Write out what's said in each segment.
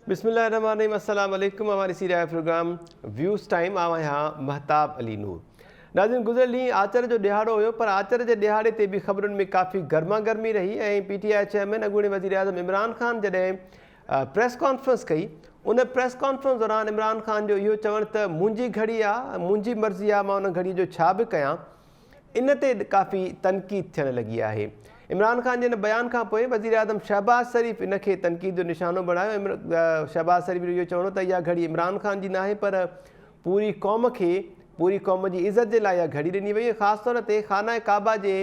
बिस्मिल्लाहिर्रहमानिर्रहीम, अस्सलाम वालेकुम। हमारी सीरिया प्रोग्राम व्यूज़ टाइम आवा यहाँ महताब अली नूर। नाज़रीन, गुज़िरियल ॾींहुं आचर जो ॾिहाड़ो हुयो, पर आचर जे ॾिहाड़े ते बि ख़बरुनि में काफ़ी गर्मा गर्मी रही ऐं PTI चेयरमैन अॻूणे वज़ीर आज़म इमरान ख़ान जॾहिं प्रेस कॉन्फ्रेंस कई, उन प्रेस कॉन्फ्रेंस दौरान इमरान ख़ान जो इहो चवणु त मुंहिंजी घड़ी आहे, मुंहिंजी मर्ज़ी आहे, मां उन घड़ी जो छा बि कयां, इन ते काफ़ी तनक़ीद थियणु लॻी आहे। इमरान ख़ान जे हिन बयान खां पोइ वज़ीर आज़म शहबाज़ शरीफ़ इन खे तनक़ीद जो निशानो बणायो। शहबाज़ शरीफ़ इहो चवणो त इहा घड़ी इमरान ख़ान जी नाहे, पर पूरी क़ौम खे, पूरी क़ौम जी इज़त जे लाइ इहा घड़ी ॾिनी वई। ख़ासि तौर ते खाना काबा जे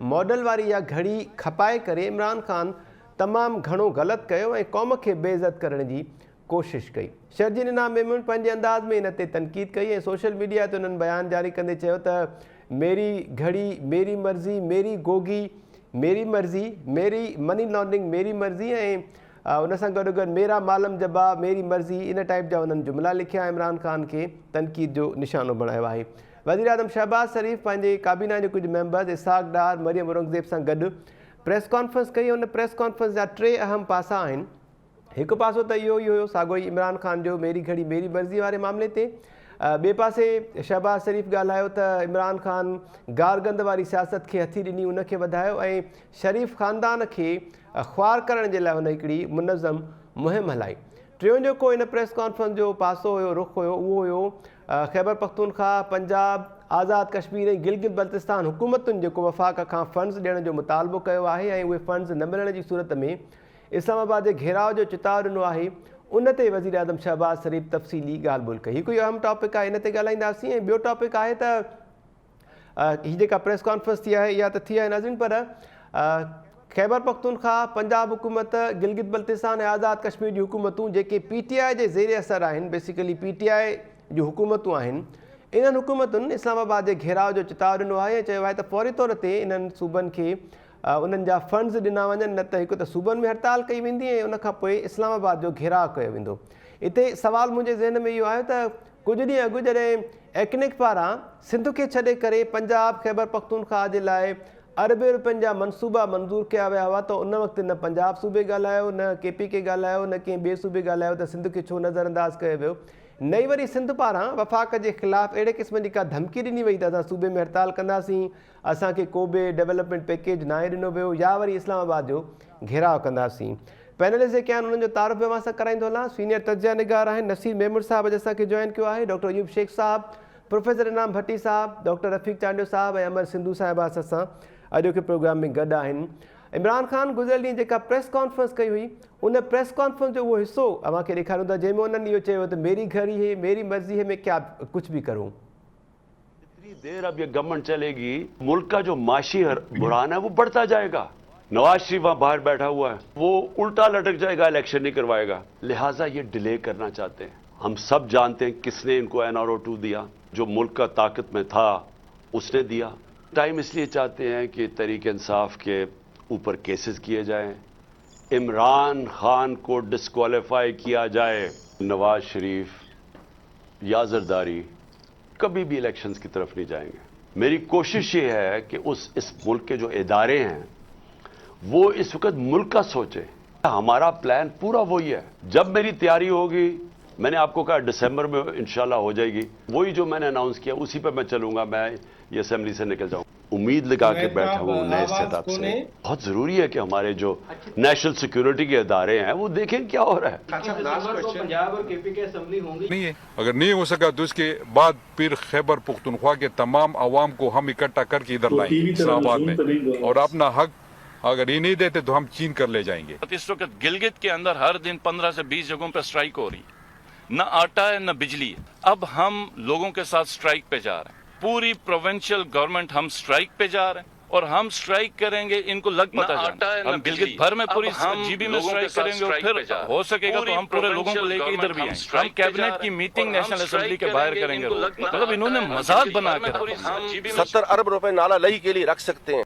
मॉडल वारी इहा घड़ी खपाए करे इमरान ख़ान तमामु घणो ग़लति कयो ऐं क़ौम खे बेइज़त करण जी कोशिशि कई। शर्जीन इनाम मेमून पंहिंजे अंदाज़ में इन ते तनक़ीद कई ऐं सोशल मीडिया ते उन्हनि बयानु जारी कंदे चयो त मेरी घड़ी, मेरी मर्ज़ी, मेरी गोगी, मेरी मर्ज़ी, मेरी मनी लॉन्ड्रिंग, मेरी मर्ज़ी ऐं उन सां गॾो गॾु मेरा मालम जबा, मेरी मर्ज़ी, इन टाइप जा उन्हनि जुमिला लिखिया इमरान ख़ान खे तनक़ीद जो निशानो बणायो आहे। वज़ीर आज़म शहबाज़ शरीफ़ पंहिंजे काबीना जे कुझु मेंबर्स इसाक़ डार, मरियम औरंगज़ेब सां गॾु प्रेस कॉन्फ्रेंस कई। उन प्रेस कॉन्फ्रेंस जा 3 अहम पासा आहिनि। हिकु पासो त इहो ई हुयो साॻियो ई इमरान ख़ान जो मेरी घड़ी मेरी मर्ज़ी वारे मामले ते। ॿिए पासे शहबाज़ शरीफ़ ॻाल्हायो त इमरान ख़ान गारगंद वारी सियासत खे हथी ॾिनी, उनखे वधायो ऐं शरीफ़ ख़ानदान खे ख़्वार करण जे लाइ हुन हिकिड़ी मुनज़म मुहिम हलाई। टियों जेको इन प्रेस कॉन्फ्रेंस जो पासो हुयो, रुख़ हुयो, उहो हुयो ख़ैबर पख्तूनख्वा, पंजाब, आज़ाद कश्मीर ऐं गिलगित बल्तिस्तान हुकूमतुनि जेको वफ़ाक़ खां फ़ंड्स ॾियण जो मुतालबो कयो आहे ऐं उहे फ़ंड्स न मिलण जी सूरत में इस्लामाबाद जे घेराव जो चिताव ॾिनो आहे, उन ते वज़ीर आज़म शहबाज़ शरीफ़ तफ़सीली ॻाल्हि ॿोल कई। हिकु इहो अहम टॉपिक आहे, इन ते ॻाल्हाईंदासीं। ऐं ॿियो टॉपिक आहे त हीअ जेका प्रेस कॉन्फ्रेंस थी आहे इहा त थी आहे नाज़रीन, पर ख़ैबर पख्तूनख्वा, पंजाब हुकूमत, गिलगित बल्तिस्तान ऐं आज़ाद कश्मीर जी हुकूमतूं जेके PTI जे ज़ेर असर आहिनि, बेसिकली PTI जूं हुकूमतूं आहिनि, इन्हनि हुकूमतुनि इस्लामाबाद जे घेराव जो चिताव ॾिनो आहे ऐं चयो आहे त फ़ौरी तौर ते इन्हनि सूबनि खे उन्हनि जा फ़ंड्स ॾिना वञनि, न त हिकु त सूबनि में हड़ताल कई वेंदी ऐं उनखां पोइ इस्लामाबाद जो घेराव कयो वेंदो। हिते सवालु मुंहिंजे ज़हन में इहो आहे त कुझु ॾींहं अॻु जॾहिं एक्निक पारां सिंध खे छॾे करे पंजाब, ख़ैबर पख्तूनख्वा जे लाइ अरबे रुपयनि जा मनसूबा मंज़ूर कया विया हुआ, त उन वक़्तु न पंजाब सूबे ॻाल्हायो, न KP खे ॻाल्हायो, न कंहिं ॿिए सूबे ॻाल्हायो त सिंध खे छो नज़रअंदाज़ कयो वियो। नई वरी सिंध पारां वफ़ाक़ जे ख़िलाफ़ु अहिड़े क़िस्म जी का धमकी ॾिनी वई त असां सूबे में हड़ताल कंदासीं, असांखे को बि डेवलपमेंट पैकेज नाहे ॾिनो वियो, या वरी इस्लामाबाद जो घेराव कंदासीं। पैनलिस्ट जेके आहिनि उन्हनि जो तारुफ़ बि मां कराईंदो हलां। सीनियर तजिया निगार आहिनि नसीर मेमूर साहिबु अॼु असांखे जॉइन कयो आहे, डॉक्टर अयूब शेख साहिबु, प्रोफेसर इनाम भट्टी साहिबु, डॉक्टर रफ़ीक चांडियो साहिबु ऐं अमर सिंधू साहिबा असां अॼोके प्रोग्राम में गॾु आहिनि। इमरान ख़ान गुज़िरियल ॾींहुं जेका प्रेस कॉन्फ्रेंस कई हुई, उन प्रेस कॉन्फ्रेंस जो उहो हिसो अव्हांखे ॾेखारियूं था जंहिंमें उन्हनि इहो चयो त मेरी घड़ी है, मेरी मर्ज़ी है, मैं क्या कुछ भी करूं। जितनी देर अब ये गवर्नमेंट चलेगी, मुल्क का जो माशी बुरान है वो बढ़ता जाएगा। नवाज शरीफ वहां बाहर बैठा हुआ है, वो उल्टा लटक जाएगा, इलेक्शन नहीं करवाएगा, लिहाजा ये डिले करना चाहते हैं। हम सब जानते हैं किसने इनको NRO2 दिया, जो मुल्क का ताकत में था उसने दिया। टाइम इसलिए चाहते हैं कि तहरीक इंसाफ के ऊपर केसेस किए जाएं, इमरान खान को डिस्क्वालीफाई किया जाए। नवाज शरीफ या जरदारी कभी भी इलेक्शंस की तरफ नहीं जाएंगे। मेरी कोशिश ये है कि इस मुल्क के जो इदारे हैं वो इस वक्त मुल्क का सोचे। हमारा प्लान पूरा वही है। जब मेरी तैयारी होगी, मैंने आपको कहा दिसंबर में इंशाल्लाह हो जाएगी, वही जो मैंने अनाउंस किया उसी पर मैं चलूंगा, मैं ये असेंबली से निकल जाऊं। उम्मीद लगा के बैठा हूं नए सेटअप से। बहुत जरूरी है कि हमारे जो नेशनल सिक्योरिटी के इदारे हैं वो देखें क्या हो रहा है। पंजाब और KP के असेंबली होंगी नहीं है, अगर नहीं हो सका तो इसके बाद फिर खैबर पुख्तनख्वा के तमाम अवाम को हम इकट्ठा करके इधर लाएंगे इस्लामाबाद में, और अपना हक अगर ये नहीं देते तो हम चीन कर ले जाएंगे। इस वक्त गिलगित के अंदर हर दिन 15 से 20 जगहों पर स्ट्राइक हो रही है, न आटा है न बिजली है। अब हम लोगों के साथ स्ट्राइक पे जा रहे हैं, पूरी प्रोविंशियल गवर्नमेंट हम स्ट्राइक पे जा रहे हैं और हम स्ट्राइक करेंगे, इनको लग पता जाए। हम गिलगित भर में पूरी GB में स्ट्राइक करेंगे और फिर हो सकेगा तो हम पूरे लोगों को लेकर इधर भी आएंगे। हम कैबिनेट की मीटिंग नेशनल असेंबली के बाहर करेंगे। मतलब इन्होंने मजाक बना के रखा। 70 अरब रुपए नाला लही के लिए रख सकते हैं।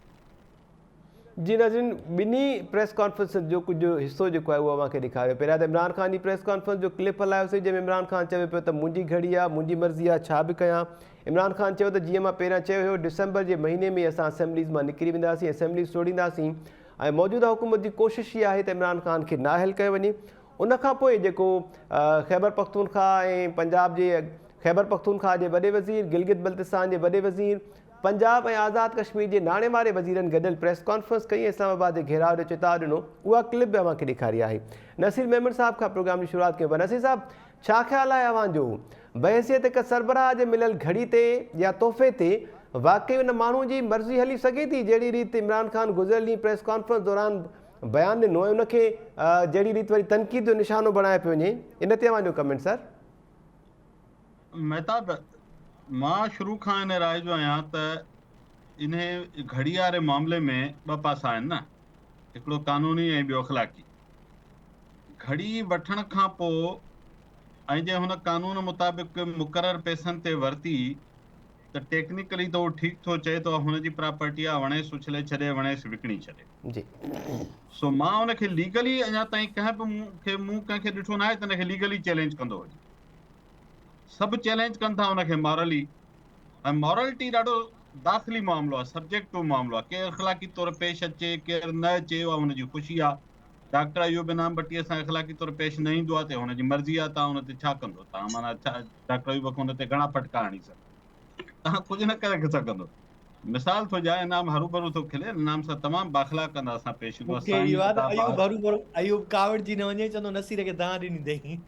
जी नाज़रीन, ॿिन्ही प्रेस कॉन्फ्रेंस जो कुझु हिसो जेको आहे उहो अव्हांखे ॾेखारियो। पहिरियां त इमरान ख़ान जी प्रेस कॉन्फ्रेंस जो क्लिप हलायोसीं जंहिंमें इमरान ख़ान चवे पियो त मुंहिंजी घड़ी आहे, मुंहिंजी मर्ज़ी आहे, छा बि कयां। इमरान ख़ान चयो त जीअं मां पहिरियां चयो हुयो, डिसंबर जे महीने में असां असेंबलीज़ मां निकिरी वेंदासीं, असेंबलीज़ तोड़ींदासीं ऐं मौजूदा हुकूमत जी कोशिशि इहा आहे त इमरान ख़ान खे नाअहल कयो वञे। उन खां पोइ जेको ख़ैबर पख्तूनख्वा ऐं पंजाब जे ख़ैबर पख्तूनख्वा जे वॾे वज़ीर, गिलगित बल्तिस्तान जे वॾे वज़ीर, पंजाब ऐं आज़ाद कश्मीर जे नाणे वारे वज़ीरनि गॾियल प्रेस कॉन्फ्रेंस कई, इस्लामाबाद जे घेराव जो चिताव ॾिनो। उहा क्लिप बि अव्हांखे ॾेखारी आहे। नसीर मेमन साहब खां प्रोग्राम जी शुरूआत कयूं। नसीर साहब, छा ख़्यालु आहे अव्हांजो बहसियत हिकु सरबराह जे मिलियल घड़ी ते या तोहफ़े ते वाक़ई उन माण्हू जी मर्ज़ी हली सघे थी जहिड़ी रीति इमरान ख़ान गुज़िरियल ॾींहुं प्रेस कॉन्फ्रेंस दौरान बयानु ॾिनो ऐं उनखे जहिड़ी रीति वरी तनक़ीद जो निशानो बणाए पियो वञे, इन ते अव्हांजो कमेंट सर? महताब, मां शुरू खां इन राय जो आहियां त इन घड़ी वारे मामले में ॿ पासा आहिनि न, हिकिड़ो कानूनी ऐं ॿियो अख़लाक़ी। घड़ी वठण खां पोइ ऐं जे हुन कानून मुताबिक़ मुक़ररु पैसनि ते वरिती त टेक्निकली त उहो ठीकु थो चए थो हुनजी प्रॉपर्टी आहे, वणेसि उछले छॾे वणेसि विकिणी छॾे जी। सो मां हुनखे लीगली अञा ताईं कंहिं बि मूं कंहिंखे ॾिठो न आहे त हुनखे लीगली चैलेंज कंदो हुजे। सभु चैलेंज कनि था हुनखे मॉरली, ऐं मॉरलिटी ॾाढो दाख़िली मामिलो आहे, सब्जेक्टिव मामिलो आहे। केरु अख़लाक़ी तौरु पेश अचे केरु न अचे उहा हुनजी ख़ुशी आहे। डॉक्टर अयूब इनाम भट्टीअ सां अख़लाक़ी तौरु पेश न ईंदो आहे त हुनजी मर्ज़ी आहे, तव्हां हुन ते छा कंदो? तव्हां माना छा डॉक्टर अयूब खे हुन ते घणा फटका हणी सघो, तव्हां कुझु न करे सघंदो। मिसाल थो ॾियां, इनाम हरू भरू थो खिले, इनाम सां तमामु बाख़लाक अंदाज़ सां पेश ईंदो आहे। अयूब कावड़ जी न वञे, चवंदो नसीर खे दां ॾिनी अथई।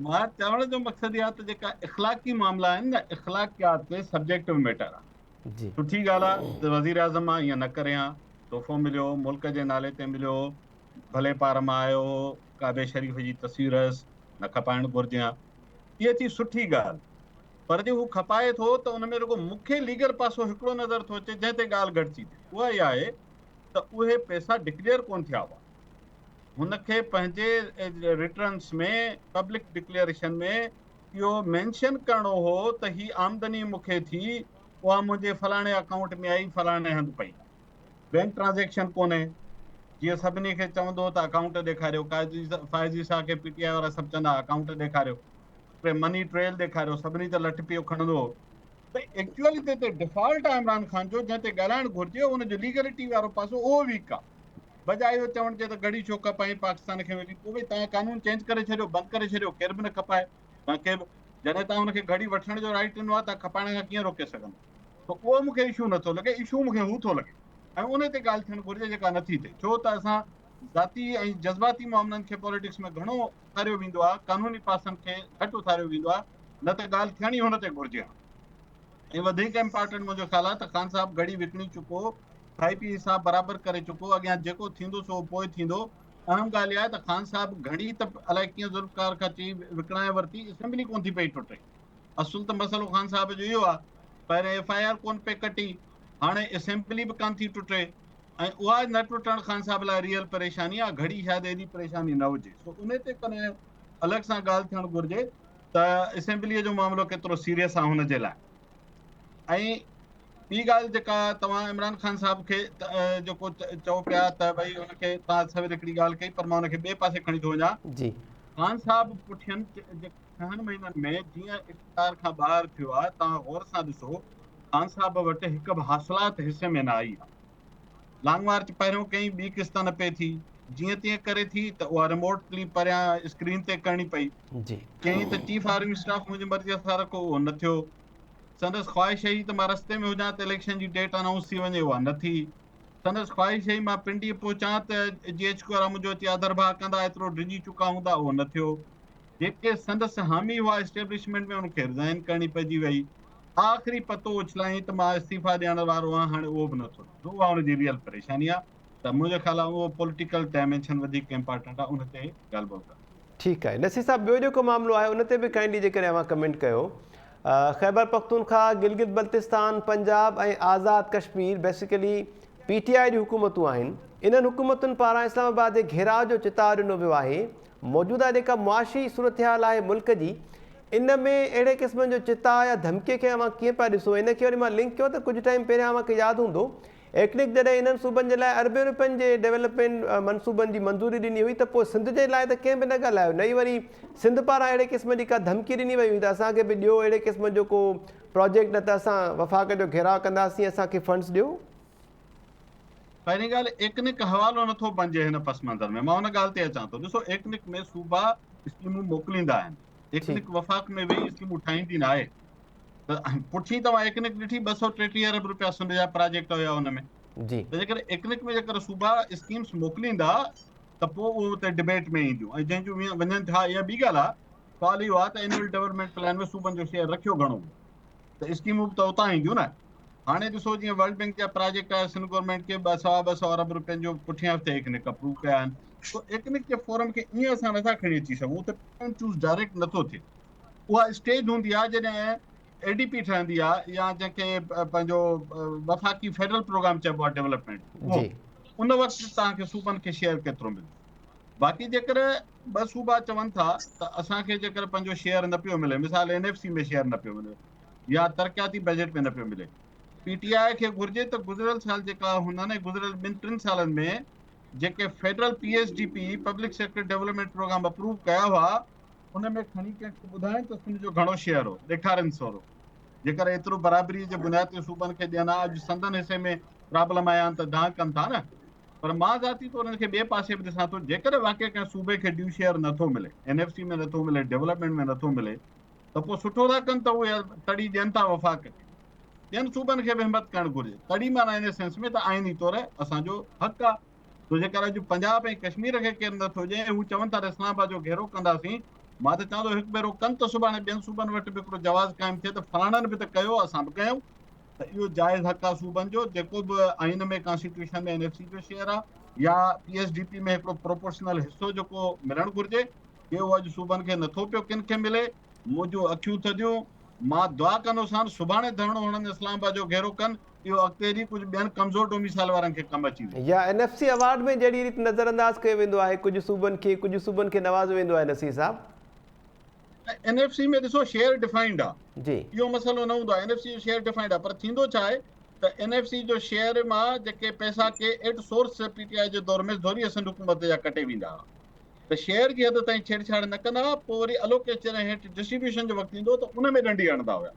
मां चवण जो मक़सदु इहा त जेका इख़लाक़ी मामला आहिनि न, इख़लाक़ियात ते सब्जेक्टिव मैटर आहे। सुठी ॻाल्हि आहे त वज़ीर आज़म आहे, ईअं न करे हा, तोहफ़ो मिलियो, मुल्क जे नाले ते मिलियो, भले पार मां आयो, काबे शरीफ़ जी तस्वीर न खपाइणु घुरिजे हा, इहा थी सुठी ॻाल्हि। पर जे हू खपाए थो त उन में रुगो मूंखे लीगल पासो हिकिड़ो नज़र थो अचे जंहिं ते ॻाल्हि घटिजी थिए, उहा इहा आहे त उहे पैसा डिक्लेयर कोन थिया हुआ। हुनखे पंहिंजे रिटर्न्स में पब्लिक डिक्लेरेशन में इहो मेंशन करणो हो त ही आमदनी मूंखे थी, उहा मुंहिंजे फलाणे अकाउंट में आई, फलाणे हंधि पई। बैंक ट्रांज़ेक्शन कोन्हे, जीअं सभिनी खे चवंदो त अकाउंट ॾेखारियो, फाइज़ी शाह खे पीटीआई वारा सभु चवंदा अकाउंट ॾेखारियो, मनी ट्रेल ॾेखारियो, सभिनी त लठ पियो खणंदो हो। त एक्चुअली ते डिफॉल्ट आहे इमरान ख़ान जो, जंहिं ते ॻाल्हाइणु घुरिजे हुनजो लीगलिटी वारो पासो उहो वीक आहे। बजाए इहो चवण जे त घड़ी छो खपाई पाकिस्तान खे मिली, पोइ तव्हां कानून चेंज करे छॾियो, बंदि करे छॾियो, केर बि न खपाए तव्हांखे। जॾहिं तव्हां हुनखे घड़ी वठण जो राइट ॾिनो आहे, तव्हां खपाइण खां कीअं रोके सघंदो? त उहो मूंखे इशू नथो लॻे, इशू मूंखे हू थो लॻे, ऐं उन ते ॻाल्हि थियणु घुरिजे जेका नथी थिए। छो त असां ज़ाती ऐं जज़्बाती मामलनि खे पॉलिटिक्स में घणो उथारियो वेंदो आहे, कानूनी पासनि खे घटि उथारियो वेंदो आहे, न त ॻाल्हि थियणी हुन ते घुरिजे। ऐं वधीक इम्पोर्टेंट मुंहिंजो ख़्यालु आहे त ख़ान साहिबु घड़ी विकिणी चुको, खाई पी हिसाब बराबरि करे चुको, अॻियां जेको थींदो सो पोइ थींदो। अहम ॻाल्हि इहा आहे त ख़ान साहिबु घड़ी त अलाए कीअं ज़ुल्फ़कार खां चई विकिणाए वरिती, असेंबली कोन थी पई टुटे। असुल त मसइलो ख़ान साहिब जो इहो आहे, पहिरें FIR कोन पे कटी, हाणे असेंबली बि कोन थी टुटे, ऐं उहा न टुटणु ख़ान साहिब लाइ रियल परेशानी आहे। घड़ी शायदि एॾी परेशानी न हुजे, सो उन ते कॾहिं अलॻि सां ॻाल्हि थियणु घुरिजे त असेंबलीअ जो मामिलो केतिरो सीरियस आहे हुनजे लाइ। ऐं ॿी ॻाल्हि जेका तव्हां इमरान ख़ान साहिब खे जेको चओ पिया त भई हुनखे तव्हां सवेल हिकिड़ी ॻाल्हि कई, पर मां हुनखे ॿिए पासे खणी थो वञा। ख़ान साहिब पुठियनि 6 महीननि में जीअं इख़्तियार खां ॿाहिरि थियो आहे, तव्हां गौर सां ॾिसो, ख़ान साहिब वटि हिकु बि हासिलात हिसे में न आई आहे। लॉन्ग मार्च पहिरियों कई, ॿी किस्त न पई थी, जीअं तीअं करे थी त उहा रिमोटली परियां स्क्रीन ते करणी पई। चई त चीफ आर्मी स्टाफ मुंहिंजी मर्ज़ीअ सां रखो, उहो न थियो। संदसि ख़्वाहिश हुई त मां रस्ते में हुजां त इलेक्शन जी डेट अनाउंस थी वञे, उहा न थी। संदसि ख़्वाहिश हुई मां पिंडी पहुचां त GHQ वारा मुंहिंजो अची आदर भाउ कंदा, एतिरो डिॼी चुका हूंदा, उहो न थियो। जेके संदसि हामी हुआ एस्टेब्लिशमेंट में, उनखे रिज़ाइन करणी पइजी वई। आख़िरी पतो उछलाईं त मां इस्तीफ़ा ॾियण वारो आहियां, हाणे उहो बि नथो थिए। उहा हुनजी रियल परेशानी आहे। त मुंहिंजे ख़्याल आहे उहो पॉलिटिकल डायमेंशन वधीक इम्पोर्टेंट आहे, उन ते ॻाल्हि ॿोल करणु। ठीकु आहे नसीर साहब, ॿियो जेको मामिलो आहे उन ते बि काइंडली जेकॾहिं अव्हां कमेंट कयो। ख़ैबर पख्तूनख्वा, गिलगित बल्तिस्तान, पंजाब ऐं आज़ाद कश्मीर बेसिकली PTI जी हुकूमतूं आहिनि। इन्हनि हुकूमतुनि पारां इस्लामाबाद जे घेराव जो चिताव ॾिनो वियो आहे। मौजूदा जेका मुआशी सूरत हाल आहे मुल्क जी, इन में अहिड़े क़िस्म जो चिताव या धमकीअ खे अव्हां कीअं पिया ॾिसो? इनखे वरी मां लिंक कयो त कुझु टाइम पहिरियां अव्हांखे यादि हूंदो, एक्निक जॾहिं इन्हनि सूबनि जे लाइ अरबे रुपयनि जे डेवलपमेंट मनसूबनि जी मंज़ूरी ॾिनी हुई, त पोइ सिंध जे लाइ त कंहिं बि न ॻाल्हायो। नई वरी सिंध पारां अहिड़े क़िस्म जी का धमकी ॾिनी वई हुई त असांखे बि ॾियो अहिड़े क़िस्म जो को प्रोजेक्ट, न त असां वफ़ाक़ जो घेराव कंदासीं, असांखे फंड्स ॾियो। पहिरीं ॻाल्हि एकनिक हवालो नथो बणिजे हिन पस मंज़र में, मां हुन ॻाल्हि ते अचां थो। ॾिसो एकनिक में सूबा स्कीमूं मोकिलींदा आहिनि, एकनिक वफ़ाक़ में वेही स्कीमूं ठाहींदी न आहे। त पुठी तव्हां एकनिक ॾिठी 233 अरब रुपया सिंध जा प्रोजेक्ट हुया हुन में। जी त जेकर एकनिक में जेकर सूबा स्कीम्स मोकिलींदा त पोइ उहे उते डिबेट में ईंदियूं, ऐं जंहिंजूं वञनि था। इहा ॿी ॻाल्हि आहे, सुवाल इहो आहे त एनुअल डेवलपमेंट प्लान में सूबनि जो शेयर रखियो घणो, त स्कीमूं बि त उतां ईंदियूं न। हाणे ॾिसो जीअं वर्ल्ड बैंक जा प्रोजेक्ट आहे, सिंध गवर्नमेंट खे 200 अरब रुपयनि जो पुठियां हफ़्ते एकनिक अप्रूव कया आहिनि। तो एकनिक जे फोरम खे ईअं असां नथा खणी अची सघूं, उते चूज़ डायरेक्ट नथो थिए। उहा स्टेज हूंदी आहे जॾहिं एडीपी ठहंदी आहे, या जंहिंखे पंहिंजो वफ़ाक़ी फेडरल प्रोग्राम चइबो आहे डेवलपमेंट, उन वक़्तु तव्हांखे सूबनि खे शेयर केतिरो मिले। बाक़ी जेकर 2 सूबा चवनि था त असांखे जेकर पंहिंजो शेयर न पियो मिले, मिसाल NFC में शेयर न पियो मिले, या तरक़ियाती बजट में न पियो मिले, PTI खे घुर्जे त गुज़िरियल साल जेका हुननि गुज़िरियल 2-3 सालनि में JK federal PSDP public sector development programme approve कया हुआ, उन में खणी कंहिंखे ॿुधाइनि त सिंध जो घणो शेयर हो, ॾेखारनि सोरो। जेकर एतिरो बराबरी जे बुनियाद ते सूबनि खे ॾियनि, अॼु संदन हिसे में प्रॉब्लम आया आहिनि त दांह कनि था न। पर मां ज़ाती तौर हिनखे ॿिए पासे बि ॾिसां थो, जेकर वाक़ई कंहिं सूबे खे ड्यू शेयर नथो मिले, NFC में नथो मिले, डेवलपमेंट में नथो मिले, त पोइ सुठो था कनि त उहे तड़ी ॾियनि था वफ़ाक़ खे। ॿियनि सूबनि खे बि हिमत करणु घुरिजे, तड़ी माना इन सेंस में त आइनी तौर असांजो हक़ आहे। तो जेकर अॼु पंजाब ऐं कश्मीर खे केरु नथो ॾिए, हू चवनि था त इस्लामाबाद जो घेरो कंदासीं, मां त चवां थो हिकु भेरो कनि त सुभाणे ॿियनि सूबनि वटि बि हिकिड़ो जवाज़ क़ाइमु थिए त फलाणनि बि त कयो, असां बि कयूं। त इहो जाइज़ हक़ आहे सूबनि जो। जेको बि आइन में कॉन्स्टिट्यूशन में NFC जो शेयर आहे, या PSDP में हिकिड़ो प्रोपोर्शनल हिसो जेको मिलणु घुरिजे, इहो अॼु सूबनि खे नथो पियो किन खे मिले। मुंहिंजूं अखियूं थधियूं, मां दुआ कंदोसां सुभाणे धरणो हुननि इस्लामाबाद जो घेरो कनि, इहो अॻिते ॾींहुं कुझु ॿियनि कमज़ोर डोमिसाइल वारनि खे कमु अची वेंदो। या NFC अवार्ड में जहिड़ी रीति नज़रअंदाज कयो वेंदो आहे, कुझु सूबनि खे नवाज़ो वेंदो आहे नसीर साहब। NFC में ॾिसो शेयर डिफाइंड आहे जी, इहो मसइलो न हूंदो आहे। NFC जो शेयर डिफाइंड आहे, पर थींदो छा आहे त NFC जो शेयर मां जेके पैसा के एट सोर्स PTI जे दौर में ज़ोरी सिंध हुकूमत जा कटे वेंदा हुआ, त शेयर जी हद ताईं छेड़छाड़ न कंदा हुआ। पोइ वरी अलोकेशन हेठि डिस्ट्रीब्यूशन जो वक़्तु ईंदो त उन में डंडी हणंदा हुआ।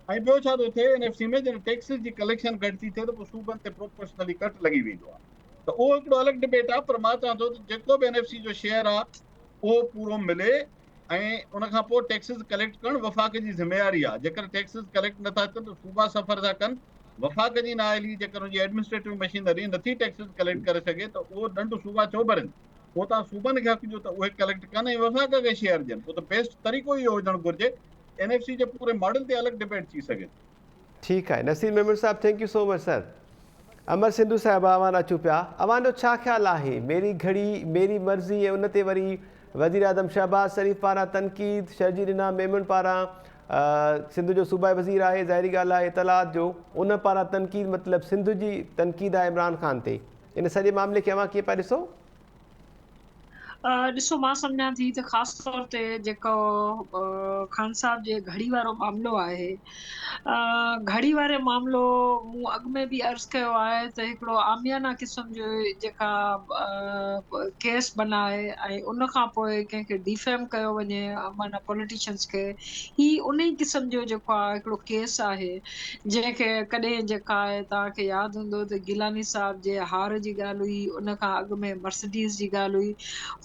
ऐं ॿियो छा थो थिए, NFC में जॾहिं टैक्सिस जी कलेक्शन घटि थी थिए त पोइ सूबनि ते प्रोपोर्शनली कट लॻी वेंदो आहे। त उहो हिकिड़ो अलॻि डिबेट आहे। पर मां चवां थो त जेको बि NFC जो शेयर आहे उहो पूरो मिले, ऐं उन खां पोइ टैक्सिस कलेक्ट करणु वफ़ाक़ जी ज़िम्मेवारी आहे। जेकर टैक्सिस कलेक्ट नथा थियनि त सूबा सफ़र था कनि, वफ़ाक़ जी नाअहली जेकर हुनजी एडमिनिस्ट्रेटिव मशीनरी नथी टैक्सिस कलेक्ट करे सघे त उहो ॾंढ सूबा छो भरनि। पोइ तव्हां सूबनि खे हक़ ॾियो त उहे कलेक्ट कनि ऐं वफ़ाक़ खे शेयर ॾियनि। पोइ त बेस्ट तरीक़ो इहो हुजणु घुरिजे, NFC जे पूरे मॉडल ते अलॻि डिबेट थी सघे। ठीकु आहे Nasir Memon sahab, thank you so much sir. Amar Sindhu sahib अवां अचूं पिया, अवां जो छा ख़्यालु आहे मेरी घड़ी मेरी मर्ज़ी ऐं उन ते वरी वज़ीर आज़म शहबाज़ शरीफ़ पारां तनक़ीद, शर्जी ॾिना मेमन पारां, सिंध जो सूबाई वज़ीर आहे, ज़ाहिरी ॻाल्हि आहे इतलात जो, उन पारां तनक़ीद मतिलबु सिंध जी तनक़ीद आहे इमरान ख़ान ते। इन सॼे मामले खे अवां कीअं पिया ॾिसो? ॾिसो, मां सम्झां थी त ख़ासि तौर ते जेको ख़ान साहब जे घड़ी वारो मामिलो आहे, घड़ी वारे मामिलो मूं अॻु में बि अर्ज़ु कयो आहे त हिकिड़ो आमियाना क़िस्म जो जेका केस बनाए ऐं उन खां पोइ कंहिंखे डिफेम कयो वञे, माना पॉलिटिशियंस खे, ही उन ई क़िस्म जो जेको आहे हिकिड़ो केस आहे जंहिंखे कॾहिं जेका आहे तव्हांखे यादि हूंदो त गिलानी साहब जे हार जी ॻाल्हि हुई, उन खां अॻु में मर्सिडीज़ जी ॻाल्हि हुई।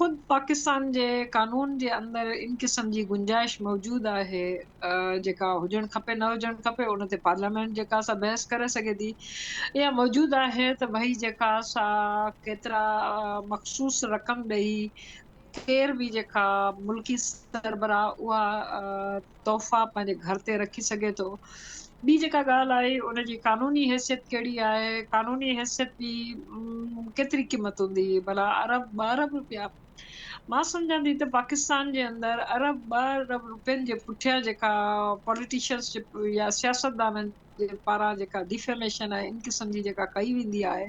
ख़ुदि पाकिस्तान जे कानून जे अंदरि इन क़िस्म जी गुंजाइश मौजूदु आहे जेका हुजणु खपे न हुजणु खपे, उन ते पार्लियामेंट जेका सा बहस करे सघे थी। इहा मौजूदु आहे त भई जेका सा केतिरा मख़सूस रक़म ॾेई केर बि जेका मुल्की सरबराह उहा तोहफ़ा पंहिंजे घर ते रखी सघे थो। ॿी जेका ॻाल्हि आहे उनजी कानूनी हैसियत कहिड़ी आहे, कानूनी हैसियत जी केतिरी क़ीमत हूंदी, भला अरब 2 अरब रुपया। मां सम्झां थी त पाकिस्तान जे अंदरि अरब 2 अरब रुपयनि जे पुठियां जेका पॉलिटिशियंस या सियासतदाननि जे पारां जेका डिफेमेशन आहे इन क़िस्म जी जेका कई वेंदी आहे,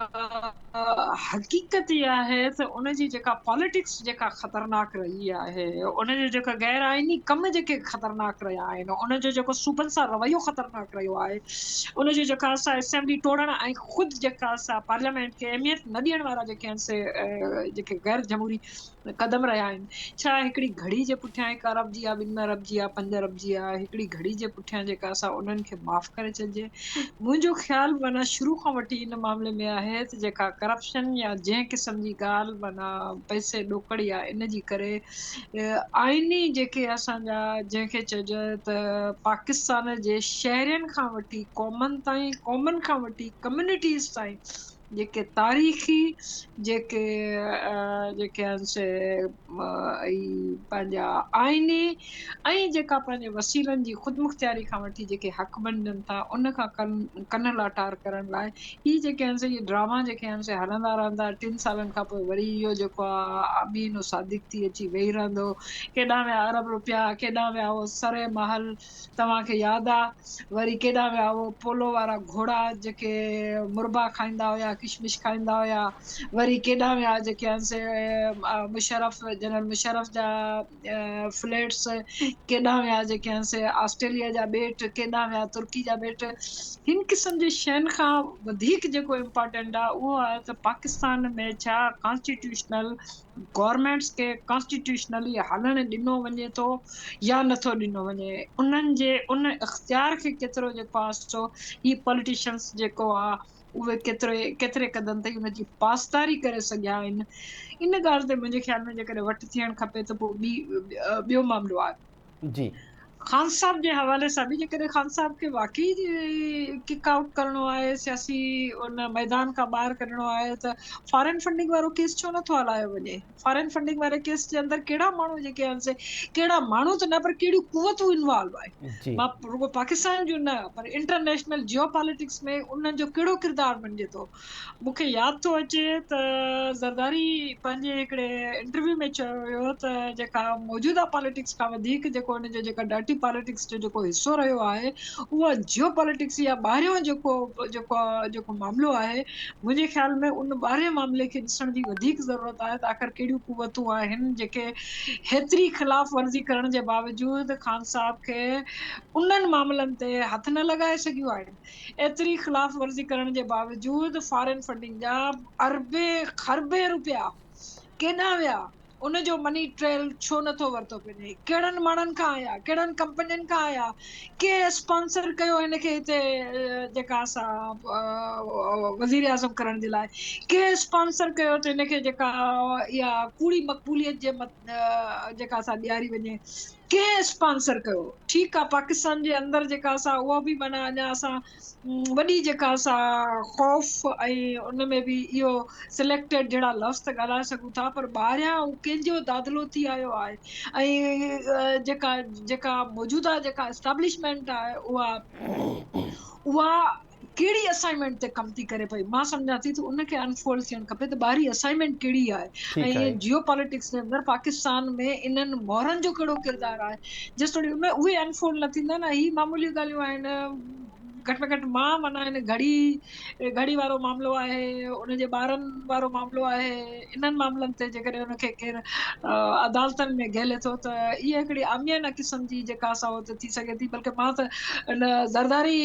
हक़ीक़त इहा आहे त उनजी जेका पॉलिटिक्स जेका ख़तरनाक रही आहे, उनजो जेका गैर आइनी कम जेके ख़तरनाक रहिया आहिनि, उनजो जेको सूबनि सां रवैयो ख़तरनाक रहियो आहे, उनजो जेका असां असेंबली टोड़ण ऐं ख़ुदि जेका असां पार्लियामेंट खे अहमियत न ॾियण वारा जेके आहिनि से जेके गैर जमहूरी क़दम रहिया आहिनि, छा हिकिड़ी घड़ी जे पुठियां हिकु अरब जी आहे, 2 अरब जी आहे, 5 अरब जी आहे, हिकिड़ी घड़ी जे पुठियां जेका असां उन्हनि खे माफ़ करे छॾिजे। मुंहिंजो ख़्यालु माना शुरू खां वठी इन मामले में आहे त जेका करप्शन या जंहिं क़िस्म जी ॻाल्हि माना पैसे ॾोकड़ी आहे, इन जी करे आइनी जेके असांजा जंहिंखे चइजे त पाकिस्तान जे शहरनि खां वठी क़ौमनि खां वठी कम्युनिटीज़ ताईं जेके तारीख़ी जेके आहिनि से पंहिंजा आइनी ऐं जेका पंहिंजे वसीलनि जी ख़ुदमुख़्तियारी खां वठी जेके हक़ ॾियनि था, उन खां कन लाटार करण लाइ ही जेके आहिनि से इहे ड्रामा जेके आहिनि से हलंदा रहंदा। 3 सालनि खां पोइ वरी इहो जेको आहे अमीन सादिक थी अची वेही रहंदो, केॾां विया अरब रुपया, केॾां विया उहो सरे महल तव्हांखे यादि आहे, वरी केॾां विया उहो पोलो वारा घोड़ा जेके मुरबा खाईंदा हुया, किशमिश खाईंदा हुया, वरी केॾां विया जेके आहिनि से जनरल मुशर्रफ जा फ्लैट्स, केॾां विया जेके आहिनि से ऑस्ट्रेलिया जा ॿेट, केॾां विया तुर्की जा ॿेट। हिन क़िस्म जे शयुनि खां वधीक जेको इम्पोर्टेंट आहे उहो आहे त पाकिस्तान में छा कॉन्स्टिट्यूशनल गवर्नमेंट्स खे कॉन्स्टिट्यूशनली हलण ॾिनो वञे थो या नथो ॾिनो वञे, उन्हनि जे उन इख़्तियार खे केतिरो जेको आहे सो ही पॉलिटिशियंस जेको आहे उहे केतिरे क़दम ताईं उनजी पासदारी करे सघिया आहिनि। इन ॻाल्हि ते मुंहिंजे ख़्याल में जेकॾहिं वटि थियणु खपे त पोइ ॿियो मामिलो आहे जी ख़ान साहब जे हवाले सां बि। जेकॾहिं ख़ान साहब खे वाक़ई किक आउट करिणो आहे, सियासी उन मैदान खां ॿाहिरि कढणो आहे, त फॉरेन फंडिंग वारो केस छो नथो हलायो वञे? फॉरेन फंडिंग वारे केस जे अंदरि कहिड़ा माण्हू जेके आहिनि से, कहिड़ा माण्हू त न पर कहिड़ियूं कुवतूं इन्वॉल्व आहे। मां रुगो पाकिस्तान जूं न पर इंटरनेशनल जियो पॉलिटिक्स में उन्हनि जो कहिड़ो किरदारु बणिजे थो। मूंखे यादि थो अचे त ज़रदारी पंहिंजे हिकिड़े इंटरव्यू में चयो हुयो त जेका मौजूदा पॉलिटिक्स खां वधीक जेको हुनजो जेका डाटी पॉलिटिक्स जो जेको हिसो रहियो आहे उहा जियो पॉलिटिक्स या ॿाहिरियों जेको मामिलो आहे, मुंहिंजे ख़्याल में उन ॿाहिरियों मामले खे ॾिसण जी वधीक ज़रूरत आहे त आख़िर कहिड़ियूं कुवतूं आहिनि जेके हेतिरी ख़िलाफ़ वर्ज़ी करण जे बावजूद ख़ान साहब खे उन्हनि मामलनि ते हथ न लॻाए सघियूं आहिनि। एतिरी ख़िलाफ़ वर्ज़ी करण जे बावजूद फॉरेन फंडिंग जा अरबे खरबे रुपया केॾां विया, उनजो मनी ट्रेल छो नथो वरितो वञे? कहिड़नि माण्हुनि खां आया, कहिड़नि कंपनियुनि खां आया, के स्पॉन्सर कयो हिनखे हिते जेका असां वज़ीर आज़म करण जे लाइ, के स्पॉन्सर कयो त हिनखे जेका इहा कूड़ी मक़बूलियत जे जेका असां ॾियारी वञे, कंहिं स्पॉन्सर कयो? ठीकु आहे, पाकिस्तान जे अंदरि जेका असां उहा बि माना अञा असां वॾी जेका असां ख़ौफ़ ऐं उन में बि इहो सिलेक्टेड जहिड़ा लफ़्ज़ ॻाल्हाए सघूं था, पर ॿाहिरियां कंहिंजो दादलो थी आयो आहे ऐं जेका मौजूदा जेका एस्टेब्लिशमेंट आहे उहा कहिड़ी असाइनमेंट ते कमु थी करे पई? मां सम्झां थी त उनखे अनफोल्ड थियणु खपे त ॿाहिरी असाइनमेंट कहिड़ी आहे ऐं जियो पॉलिटिक्स जे अंदरि पाकिस्तान में इन्हनि मोहरनि जो कहिड़ो किरदारु आहे। जेसिताईं उहे अनफोल्ड न थींदा न, ही मामूली ॻाल्हियूं आहिनि। घटि में घटि मां माना हिन घड़ी वारो मामिलो आहे, उनजे ॿारनि वारो मामिलो आहे, इन्हनि मामलनि ते जेकॾहिं उनखे केरु अदालतनि में घेले थो त इहा हिकिड़ी आमियाना क़िस्म जी जेका असां उहो त थी सघे थी। बल्कि मां त इन ज़रदारी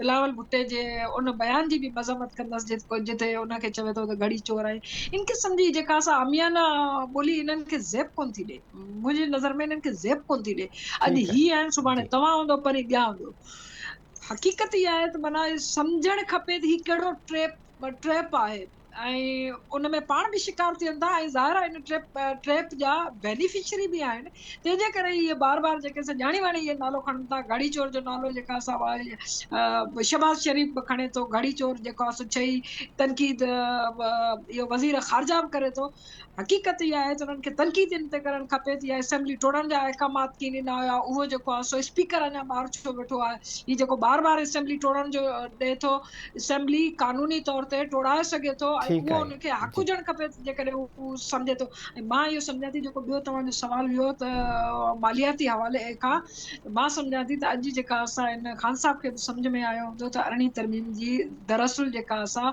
बिलावल भुट्टे जे उन बयान जी बि मज़म्मत कंदसि जिते उनखे चवे थो त घड़ी चोर आहे। इन क़िस्म जी जेका असां आमियाना ॿोली इन्हनि खे ज़ेब कोन थी ॾे, मुंहिंजी नज़र में इन्हनि खे ज़ेब कोन थी ॾे। अॼु हीअ आहिनि, सुभाणे तव्हां हूंदो, परी ॿिया हूंदो। हक़ीक़त इहा आहे त माना सम्झणु खपे त हीउ कहिड़ो ट्रैप आहे ऐं उन में पाण बि शिकार थियनि था ऐं ज़ाहिर आहे इन ट्रैप जा बेनिफिशरी बि आहिनि। तंहिंजे करे इहे बार बार जेके ॼाणी वाणी इहे नालो खणनि था, घड़ी चोर जो नालो जेका असां शहबाज़ शरीफ़ बि खणे थो, घड़ी चोर जेको आहे सचई तनक़ीद इहो वज़ीर ख़ारजा बि करे थो। हक़ीक़त इहा आहे त उन्हनि खे तनक़ीद इन ते करणु खपे त इहा असेंबली टोड़ण जा अहकामात कीअं ॾिना हुया, उहो जेको आहे सो स्पीकर अञा ॿाहिरि छो वेठो आहे? हीउ जेको बार बार असेंबली टोड़ण जो ॾिए थो, असेंबली कानूनी तौर ते टोड़ाए सघे थो आहे उहो उनखे हक़ हुजणु खपे जेकॾहिं उहो सम्झे थो। ऐं मां इहो सम्झां थी जेको ॿियो तव्हांजो सुवाल हुयो त मालियाती हवाले खां, मां सम्झां थी त अॼु जेका असां हिन ख़ान साहब खे सम्झ में आयो हूंदो त 18वीं तरमीम जी दरअसल जेका असां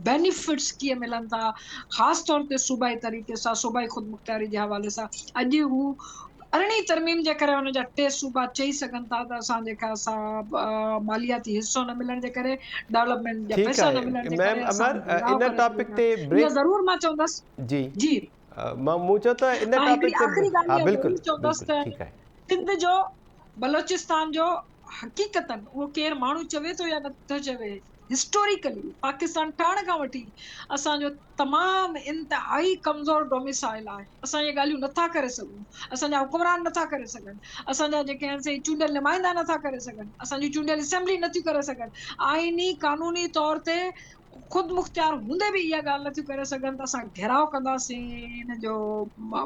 बेनिफिट्स कीअं मिलनि था ख़ासि तौर ते सूबाई तरीक़े सां, सूबाई ख़ुदमुख्तियारी जे हवाले सां। अॼु हू 18वीं तरमीम जे करे हुन जा 2 सूबा चई सघनि था त असां जेका असां मालियाती हिसो न मिलण जे करे, डेवलपमेंट जा पैसा न मिलण जे करे असां इन टॉपिक ते इहा ज़रूर मां चवंदसि जी मूं चयो त इन टॉपिक ते आख़िरी ॻाल्हि बिल्कुलु चवंदसि त सिंध जो बलोचिस्तान जो हक़ीक़तन उहो केरु माण्हू चवे थो या नथो चवे, हिस्टोरिकली पाकिस्तान ठहण खां वठी असांजो तमामु इंतिहाई कमज़ोर डोमिसाइल आहे। असां इहे ॻाल्हियूं नथा करे सघूं, असांजा हुकुमरान नथा करे सघनि, असांजा जेके आहिनि चूंडियल नुमाइंदा नथा करे सघनि, असांजी चूंडियल असेंबली नथियूं करे सघनि, आइनी कानूनी तौर ते ख़ुदि मुख्तियार हूंदे बि इहा ॻाल्हि नथियूं करे सघनि त असां घेराव कंदासीं हिन जो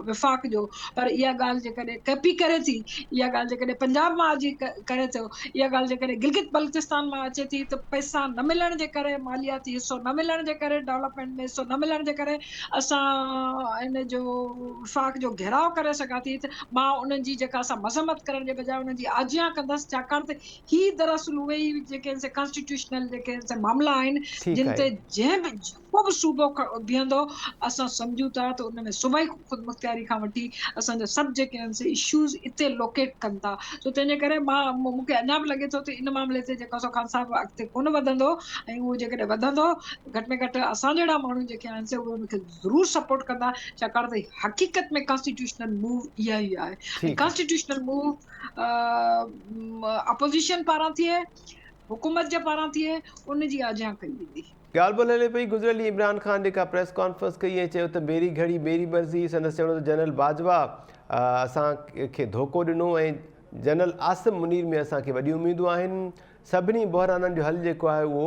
विफ़ाक़ जो। पर इहा ॻाल्हि जेकॾहिं कपी करे थी, इहा ॻाल्हि जेकॾहिं पंजाब मां अची करे थो, इहा ॻाल्हि जेकॾहिं गिलगित बल्तिस्तान मां अचे थी त पैसा न मिलण जे करे, मालियाती हिसो न मिलण जे करे, डेवलपमेंट में हिसो न मिलण जे करे असां इन जो विफ़ाक़ जो घेराव करे सघां थी, त मां उन्हनि जी जेका असां मज़म्मत करण जे बजाय उन्हनि जी आजियां कंदसि, छाकाणि त ही दरअसल उहे ई जेके कॉन्स्टिट्यूशनल जेके मामला आहिनि जिन ते जंहिं बि को बि सूबो बीहंदो असां सम्झूं था त उन में सूबाई ख़ुदमुख्तियारी खां वठी असांजा सभु जेके आहिनि से इश्यूज़ इते लोकेट कनि था। सो तंहिंजे करे मूंखे अञा बि लॻे थो त इन मामले ते जेको सो ख़ान साहब अॻिते कोन वधंदो, ऐं उहो जेकॾहिं वधंदो घटि में घटि असां जहिड़ा माण्हू जेके आहिनि से उहे उनखे ज़रूरु सपोर्ट कंदा, छाकाणि त हक़ीक़त में कॉन्स्टिट्यूशनल मूव इहा ई आहे। कॉन्स्टिट्यूशनल मूव अपोज़िशन पारां थिए, हुकूमत जे पारां थिए, उन जी आजियां कई वेंदी। ॻाल्हि ॿोल हले पई गुज़िरियल ॾींहुं इमरान ख़ान जेका प्रेस कॉन्फ्रेंस कई ऐं चयो त मेरी घड़ी मेरी मर्ज़ी, संदसि चवणो त जनरल बाजवा असांखे धोखो ॾिनो ऐं जनरल आसिम मुनीर में असांखे वॾियूं उमेदूं आहिनि, सभिनी बहराननि जो हल जेको आहे उहो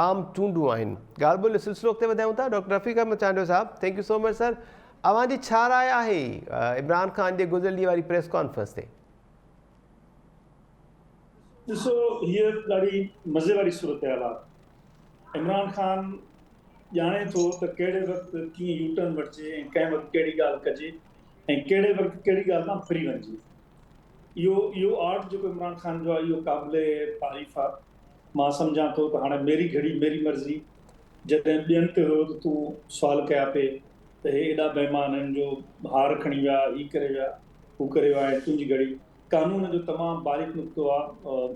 आम चूंडूं आहिनि। ॻाल्हि ॿोल सिलसिलो अॻिते वधायूं था। Doctor Rafiq Ahmed Chandio sahab, thank you so much sir. अव्हांजी छा राय आहे इमरान ख़ान जे गुज़िरियल ॾींहं वारी प्रेस कॉन्फ्रेंस ते? ॾिसो, हीअ ॾाढी मज़े वारी सूरत हाल आहे। इमरान ख़ान ॼाणे थो त कहिड़े वक़्तु कीअं यू टर्न वठिजे ऐं कंहिं वक़्तु कहिड़ी ॻाल्हि कजे ऐं कहिड़े वक़्तु कहिड़ी ॻाल्हि खां फिरी वञिजे। इहो आर्ट जेको इमरान ख़ान जो आहे इहो क़ाबिले तारीफ़ आहे। मां सम्झां थो त हाणे मेरी घड़ी मेरी मर्ज़ी जॾहिं ॿियनि ते हुयो त तूं सुवाल कया पे त हे एॾा बेईमान आहिनि जो हार खणी विया, ही करे विया, हू करे विया, ऐं तुंहिंजी घड़ी कानून जो तमामु बारीक नुक़्तो आहे।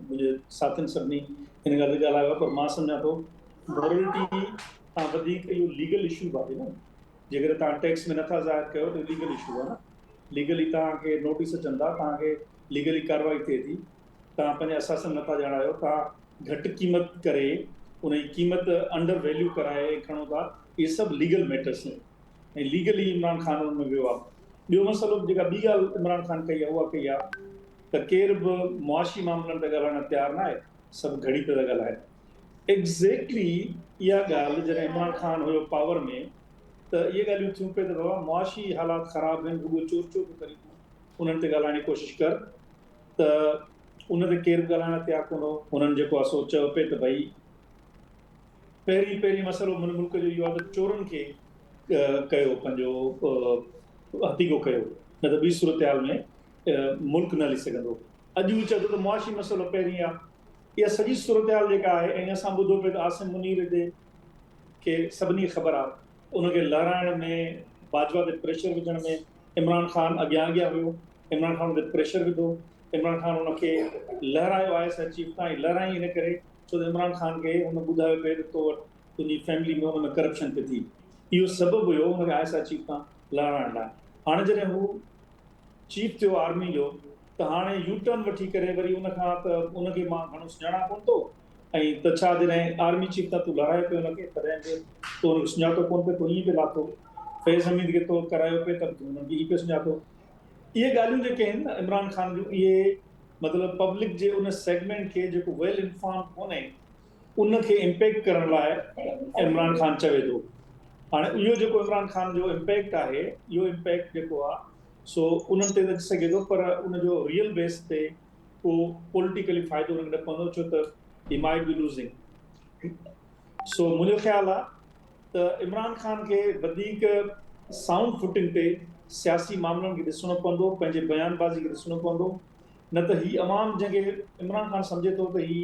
मुंहिंजे साथियुनि सभिनी हिन ॻाल्हि ते ॻाल्हायो आहे, पर मां सम्झां थो मॉरलिटी खां वधीक इहो लीगल इशू बि आहे न। जेकॾहिं तव्हां टैक्स में नथा ज़ाहिर कयो त लीगल इशू आहे न। लीगली तव्हांखे नोटिस अचनि था, तव्हांखे लीगली कार्रवाई थिए थी, तव्हां पंहिंजे असासनि नथा ॼाणायो, तव्हां घटि क़ीमत करे उन जी क़ीमत अंडर वैल्यू कराए खणो था, इहे सभु लीगल मैटर्स आहिनि ऐं लीगली इमरान ख़ान हुन में वियो आहे। ॿियो मसइलो जेका ॿी ॻाल्हि इमरान ख़ान कई आहे उहा कई आहे त केर बि मुआशी मामलनि ते ॻाल्हाइण तयारु न आहे, सभु घड़ी ते था ॻाल्हाइनि। एग्ज़ैक्टली इहा ॻाल्हि जॾहिं इमरान ख़ान हुयो पावर में त इहे ॻाल्हियूं थियूं पिए त बाबा मुआशी हालात ख़राबु आहिनि, रुॻो चोर चोर करे उन्हनि ते ॻाल्हाइण जी कोशिशि कर, त उन ते केरु बि ॻाल्हाइण तयारु कोन हो। हुननि जेको आहे सो चयो पिए त भई पहिरीं मसइलो मुल्क जो इहो आहे त चोरनि खे कयो, पंहिंजो हथीको कयो, न त ॿी सूरत हाल में मुल्क न हली सघंदो। अॼु चए थो त मुआशी मसइलो पहिरीं आहे। इहा सॼी सूरत हाल जेका आहे, ऐं असां ॿुधो पियो त आसिम मुनीर जे खे सभिनी खे ख़बर आहे, उनखे लहराइण में, बाजवा ते प्रेशर विझण में इमरान ख़ान अॻियां हुयो। इमरान ख़ान ते प्रेशर विधो, इमरान ख़ान हुनखे लहरायो आहे चीफ ताईं, लहराई हिन करे छो त इमरान ख़ान खे हुन ॿुधायो पिए त तो वटि तुंहिंजी फैमिली में हुन में करप्शन पई थी। इहो सबबु हुयो हुनखे आयसा चीफ तां लहराइण लाइ। हाणे जॾहिं हू चीफ थियो आर्मी जो त हाणे यू टर्न वठी करे वरी उनखां त उनखे मां घणो सुञाणा कोन थो, ऐं त छा जॾहिं आर्मी चीफ तां तूं लहरायो पियो हुनखे तॾहिं बि तो हुनखे सुञातो कोन पियो, तो ईअं पियो लाथो। फैज़ हमीद खे तो करायो पिए त हुनखे ई पियो सुञातो। इहे ॻाल्हियूं जेके आहिनि न इमरान ख़ान जूं, इहे मतिलबु पब्लिक जे उन सेगमेंट खे जेको वेल इंफॉर्म कोन्हे उनखे इम्पैक्ट करण लाइ इमरान ख़ान चवे थो। हाणे इहो जेको इमरान ख़ान जो इम्पैक्ट आहे, इहो इम्पैक्ट जेको आहे सो उन्हनि ते अची सघे थो, पर उनजो रियल बेस ते को पॉलिटिकली फ़ाइदो उनखे न पवंदो, छो त ही माइट बी लूज़िंग। सो मुंहिंजो ख़्यालु आहे त इमरान ख़ान खे वधीक साउंड फुटिंग ते सियासी मामलनि खे ॾिसणो पवंदो, पंहिंजे बयानबाज़ी खे ॾिसणो पवंदो, न त ही अवाम जंहिंखे इमरान ख़ान सम्झे थो त ही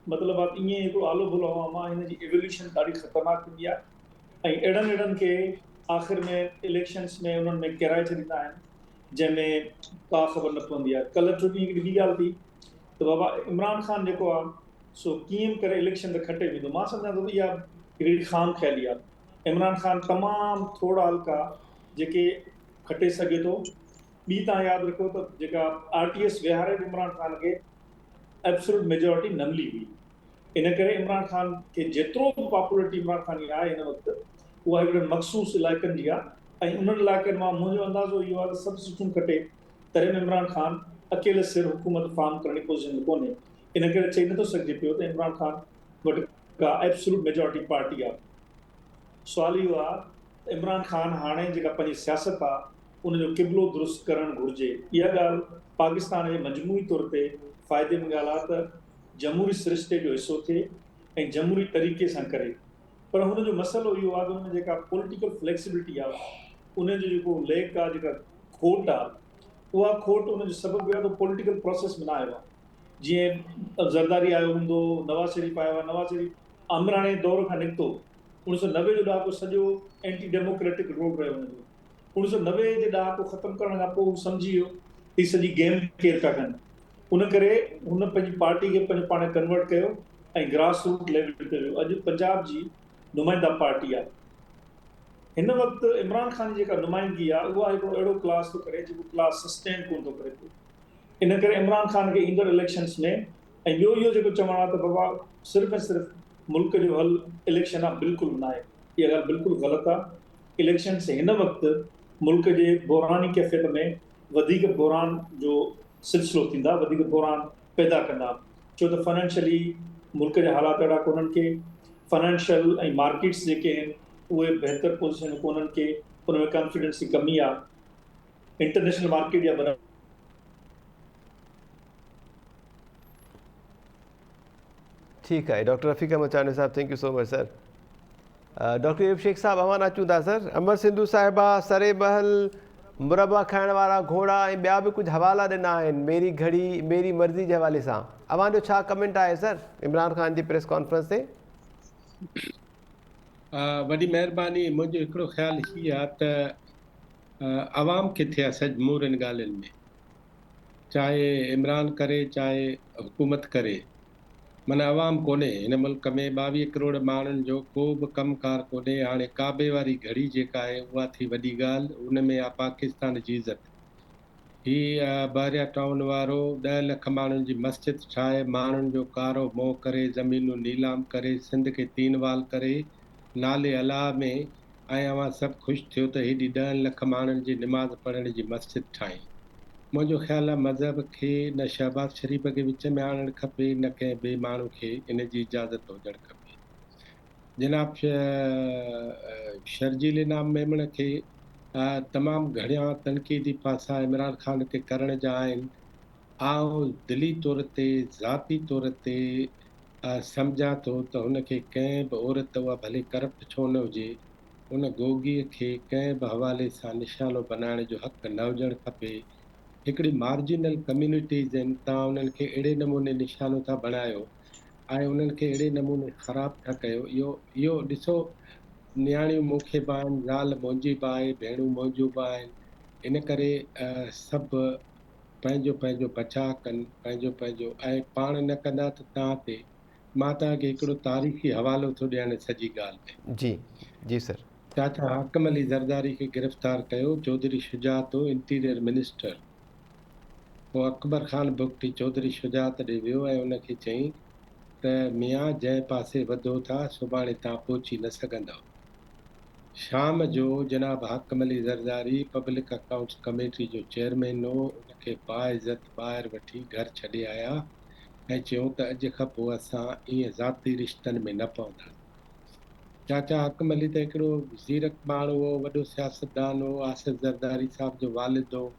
मतिलबु आहे ईअं हिकिड़ो आलो भुलो अवाम आहे, हिन जी एवोल्यूशन ॾाढी ख़तरनाक थींदी आहे ऐं अहिड़नि खे आख़िर में इलेक्शन्स में उन्हनि में किराए छॾींदा आहिनि जंहिंमें का ख़बर न पवंदी आहे। कल्ह छो की हिकिड़ी ॿी ॻाल्हि थी त बाबा इमरान ख़ान जेको आहे सो कीअं करे इलेक्शन त खटे वेंदो, मां सम्झां थो इहा हिकिड़ी ख़ाम ख़्याली आहे। इमरान ख़ान तमामु थोरा हल्का जेके खटे सघे थो। ॿी तव्हां यादि रखो त जेका RTS विहारे इमरान ख़ान खे एब्सोल्यूट मेजोरिटी न मिली हुई, इन करे इमरान ख़ान खे जेतिरो बि पॉपुलरिटी इमरान ख़ान जी आहे हिन वक़्तु उहा हिकिड़े मख़सूस इलाइक़नि जी आहे ऐं उन्हनि इलाइक़नि मां मुंहिंजो अंदाज़ो इहो आहे त सभु सीटूं खटे तॾहिं बि इमरान ख़ान अकेले सिर हुकूमत फार्म करण जी पोज़ीशन में कोन्हे। इन करे चई नथो सघिजे पियो त इमरान ख़ान वटि का एब्सोल्यूट मेजोरिटी पार्टी आहे। सुवाल इहो आहे त इमरान ख़ान हाणे जेका पंहिंजी सियासत आहे उनजो क़िबलो दुरुस्त करणु घुरिजे। इहा ॻाल्हि पाकिस्तान जे मजमूई तौर ते फ़ाइदे में ॻाल्हि आहे त जमहूरी सिरिश्ते जो हिसो थिए ऐं जमहूरी तरीक़े सां करे, पर हुनजो मसइलो इहो आहे त हुन जेका पॉलिटिकल फ्लेक्सिबिलिटी आहे उनजो जेको लेक आहे, जेका खोट आहे, उहा खोट उनजो सबबु आहे त पॉलिटिकल प्रोसेस में न आयो आहे। जीअं ज़रदारी आयो हूंदो, नवाज़ शरीफ़ आयो आहे, नवाज़ शरीफ़ आमराणे दौर खां निकितो, 1990 जो ॾहाको सॼो एंटी डेमोक्रेटिक रोल रहियो हुनजो। 1990 जे ॾहाको ख़तमु करण खां पोइ हू सम्झी वियो ही सॼी गेम केरु था कनि, उन करे हुन पंहिंजी पार्टी खे पंहिंजे पाण कन्वर्ट कयो ऐं ग्रास रूट लेवल ते वियो। अॼु पंजाब जी नुमाइंदा पार्टी आहे। हिन वक़्तु इमरान ख़ान जी जेका नुमाइंदगी आहे उहा हिकिड़ो अहिड़ो क्लास थो करे जेको क्लास सस्टेन कोन थो करे पियो। इन करे इमरान ख़ान खे ईंदड़ इलेक्शन्स में ऐं ॿियो इहो जेको चवणु आहे त बाबा सिर्फ़ु ऐं सिर्फ़ु मुल्क जो हल इलेक्शन आहे, बिल्कुलु न आहे। इहा ॻाल्हि बिल्कुलु ग़लति आहे। इलेक्शन्स हिन वक़्तु मुल्क जे बहरानी कैफ़ियत में वधीक बहरान जो सिलसिलो थींदा, वधीक बहरान पैदा कंदा, छो त फाइनेंशियली मुल्क जा हालात अहिड़ा कोन्हनि के, फाइनेंशियल ऐं मार्केट्स जेके आहिनि उहे बहितर पोज़ीशन कोन्हनि के, उन में कॉन्फिडेंस जी कमी आहे। इंटरनेशनल मार्केट जा बना ठीक है डॉक्टर रफ़ीक अहमद चांदनी साहब, thank you so much sir. Doctor एब शेख साहब अवां अचूं था सर। अमर सिंधु साहिबा सरे बहल मुरबा खाइण वारा घोड़ा ऐं ॿिया बि कुझु हवाला ॾिना आहिनि मेरी घड़ी मेरी मर्ज़ी जे हवाले सां, अवां जो छा कमेंट आहे सर इमरान ख़ान जी प्रेस कॉन्फ्रेंस ते? वॾी महिरबानी। मुंहिंजो हिकिड़ो ख़्यालु हीअ आहे त आवाम किथे आहे सजमूर इन ॻाल्हियुनि में, चाहे इमरान करे चाहे हुकूमत करे, माना आवाम कोन्हे हिन मुल्क में। 22 करोड़ माण्हुनि जो को बि कमकार कोन्हे। हाणे काबे वारी घड़ी जेका आहे उहा थी वॾी ॻाल्हि, उन में आहे पाकिस्तान जी इज़त। हीअ बहरिया टाउन वारो 10 लख माण्हुनि जी मस्जिद ठाहे, माण्हुनि जो कारो मोह करे, ज़मीनूं नीलाम करे, सिंध खे तीनवाल करे नाले अलाह में, ऐं अवां सभु ख़ुशि थियो त हेॾी 10 लख माण्हुनि जी निमाज़ पढ़ण जी मस्जिद ठाही। मुंहिंजो ख़्यालु आहे मज़हब खे न शहबाज शरीफ़ खे विच में आणणु खपे, न कंहिं ॿिए माण्हू खे इन जी इजाज़त हुजणु खपे। जनाब शर्जील इनाम मेमण खे तमामु घणा तनक़ीदी पासा इमरान ख़ान ते करण जा आहिनि। आउं दिली तौर ते ज़ाती तौर ते सम्झां थो त हुनखे कंहिं बि औरत, उहा भले करप्ट छो न हुजे, उन गोगीअ खे कंहिं बि हवाले सां निशानो बनाइण जो हक़ न हुजणु खपे। हिकिड़ी मार्जिनल कम्यूनिटीज़ आहिनि, तव्हां उन्हनि खे अहिड़े नमूने निशानो था बणायो ऐं उन्हनि खे अहिड़े नमूने ख़राबु था कयो। इहो ॾिसो, नियाणियूं मूंखे बि आहिनि, ज़ाल मुंहिंजी बि आहे, भेणूं मुंहिंजूं बि आहिनि। इन करे सभु पंहिंजो पंहिंजो बचाव कनि, पंहिंजो पंहिंजो, ऐं पाण न कंदा त तव्हां ते मां तव्हांखे हिकिड़ो तारीख़ी हवालो थो ॾियणु सॼी ॻाल्हि में। जी जी सर। चाचा हाकिम अली ज़रदारी खे गिरफ़्तार कयो, चौधरी शुजात हो इंटीरियर मिनिस्टर। पोइ अकबर ख़ान बुगटी चौधरी शुजात ॾे वियो ऐं उनखे चयईं त मियां जंहिं पासे वधो था सुभाणे तव्हां पहुची न सघंदव। शाम जो जनाब हाकिम Ali Zardari public accounts committee जो चेयरमैन हो, उनखे बाइज़त ॿाहिरि वठी घर छॾे आया ऐं चयूं त अॼु खां पोइ असां ईअं ज़ाती रिश्तनि में न पवंदासीं। चाचा हाकिम अली त हिकिड़ो ज़ीरक माण्हू हो, वॾो सियासतदान हो, आसिफ ज़रदारी साहब जो वालिद हो।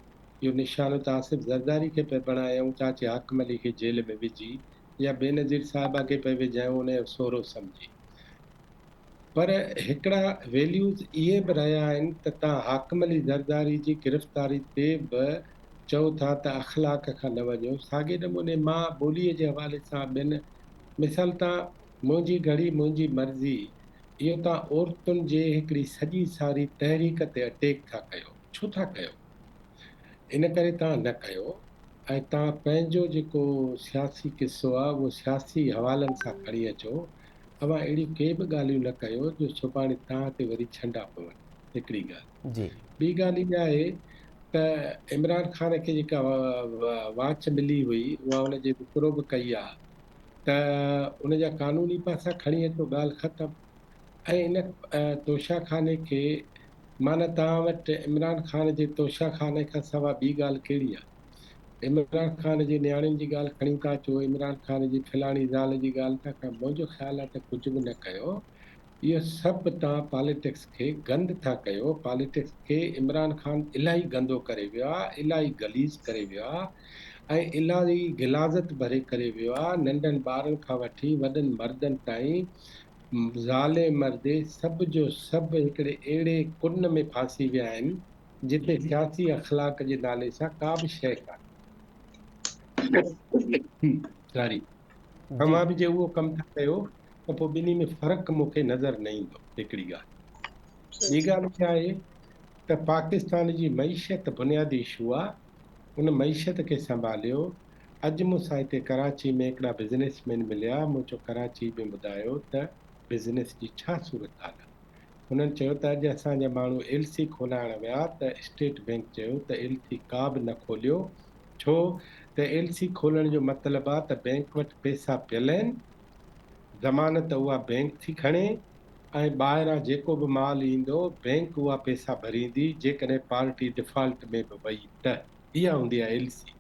इहो निशानो त आसिफ ज़रदारी खे पिया बणायूं, चाचे हाकिम अली खे जेल में विझी, या बेनज़ीर साहिबा खे पिया विझायूं उनजो सोरो सम्झी। पर हिकिड़ा वैल्यूज़ इहे बि रहिया आहिनि त तव्हां हाकमली ज़रदारी जी गिरफ़्तारी ते बि चओ था त अख़लाक खां न वञो। साॻे नमूने मां ॿोलीअ जे हवाले सां ॿियनि मिसाल तव्हां मुंहिंजी घड़ी मुंहिंजी मर्ज़ी, इहो तव्हां औरतुनि जे हिकिड़ी सॼी सारी तहरीक ते अटैक था कयो। छो था कयो? इन करे तव्हां न कयो ऐं तव्हां पंहिंजो जेको सियासी किस्सो आहे उहो सियासी हवालनि सां खणी अचो। अवां अहिड़ियूं के बि ॻाल्हियूं न कयो जो सुभाणे तव्हां ते वरी छंडा पवनि। हिकिड़ी ॻाल्हि। जी ॿी ॻाल्हि इहा आहे त इमरान ख़ान खे जेका वाच मिली हुई उहा हुनजे विकिरो बि कई आहे त उनजा कानूनी पासा खणी अचो, ॻाल्हि ख़तमु। ऐं इन तोशाखाने खे माना तव्हां वटि इमरान ख़ान जे तोशाखाने खां सवाइ ॿी ॻाल्हि कहिड़ी आहे? इमरान ख़ान जी नियाणियुनि जी ॻाल्हि खणी था अचो, इमरान ख़ान जी फलाणी ज़ाल जी ॻाल्हि था कयो। मुंहिंजो ख़्यालु आहे त कुझु बि न कयो। इहो सभु तव्हां पॉलिटिक्स खे गंद था कयो। पॉलिटिक्स खे इमरान ख़ान इलाही गंदो करे वियो आहे, इलाही गलीज़ करे वियो आहे ऐं इलाही गिलाज़त भरे करे वियो आहे। नंढनि ॿारनि खां वठी वॾनि मर्दनि ताईं ज़ाले मर्दे सभ जो सभु हिकिड़े अहिड़े कुन में फासी विया आहिनि जिते सियासी अख़लाक जे नाले सां का बि शइ कान्हे। सॉरी, तव्हां बि जे उहो कमु था कयो त पोइ ॿिन्ही में फ़र्क़ु मूंखे नज़र न ईंदो। हिकिड़ी ॻाल्हि। ॿी ॻाल्हि छा आहे त पाकिस्तान जी मईशत बुनियादी इशू आहे। उन मईशत खे संभालियो। अॼु मूंसां हिते कराची में हिकिड़ा बिज़नेसमैन मिलिया। मूं चयो कराची में ॿुधायो त बिज़नेस जी छा सूरत हाल आहे? हुननि चयो त अॼु असांजा माण्हू LC खोलाइण विया त स्टेट बैंक चयो त LC का बि न खोलियो। छो त LC खोलण जो मतिलबु आहे त बैंक वटि पैसा पियल आहिनि, ज़मानत उहा बैंक थी खणे ऐं ॿाहिरां जेको बि माल ईंदो बैंक उहा पैसा भरींदी जेकॾहिं पार्टी डिफॉल्ट में बि वई त। इहा हूंदी आहे LC।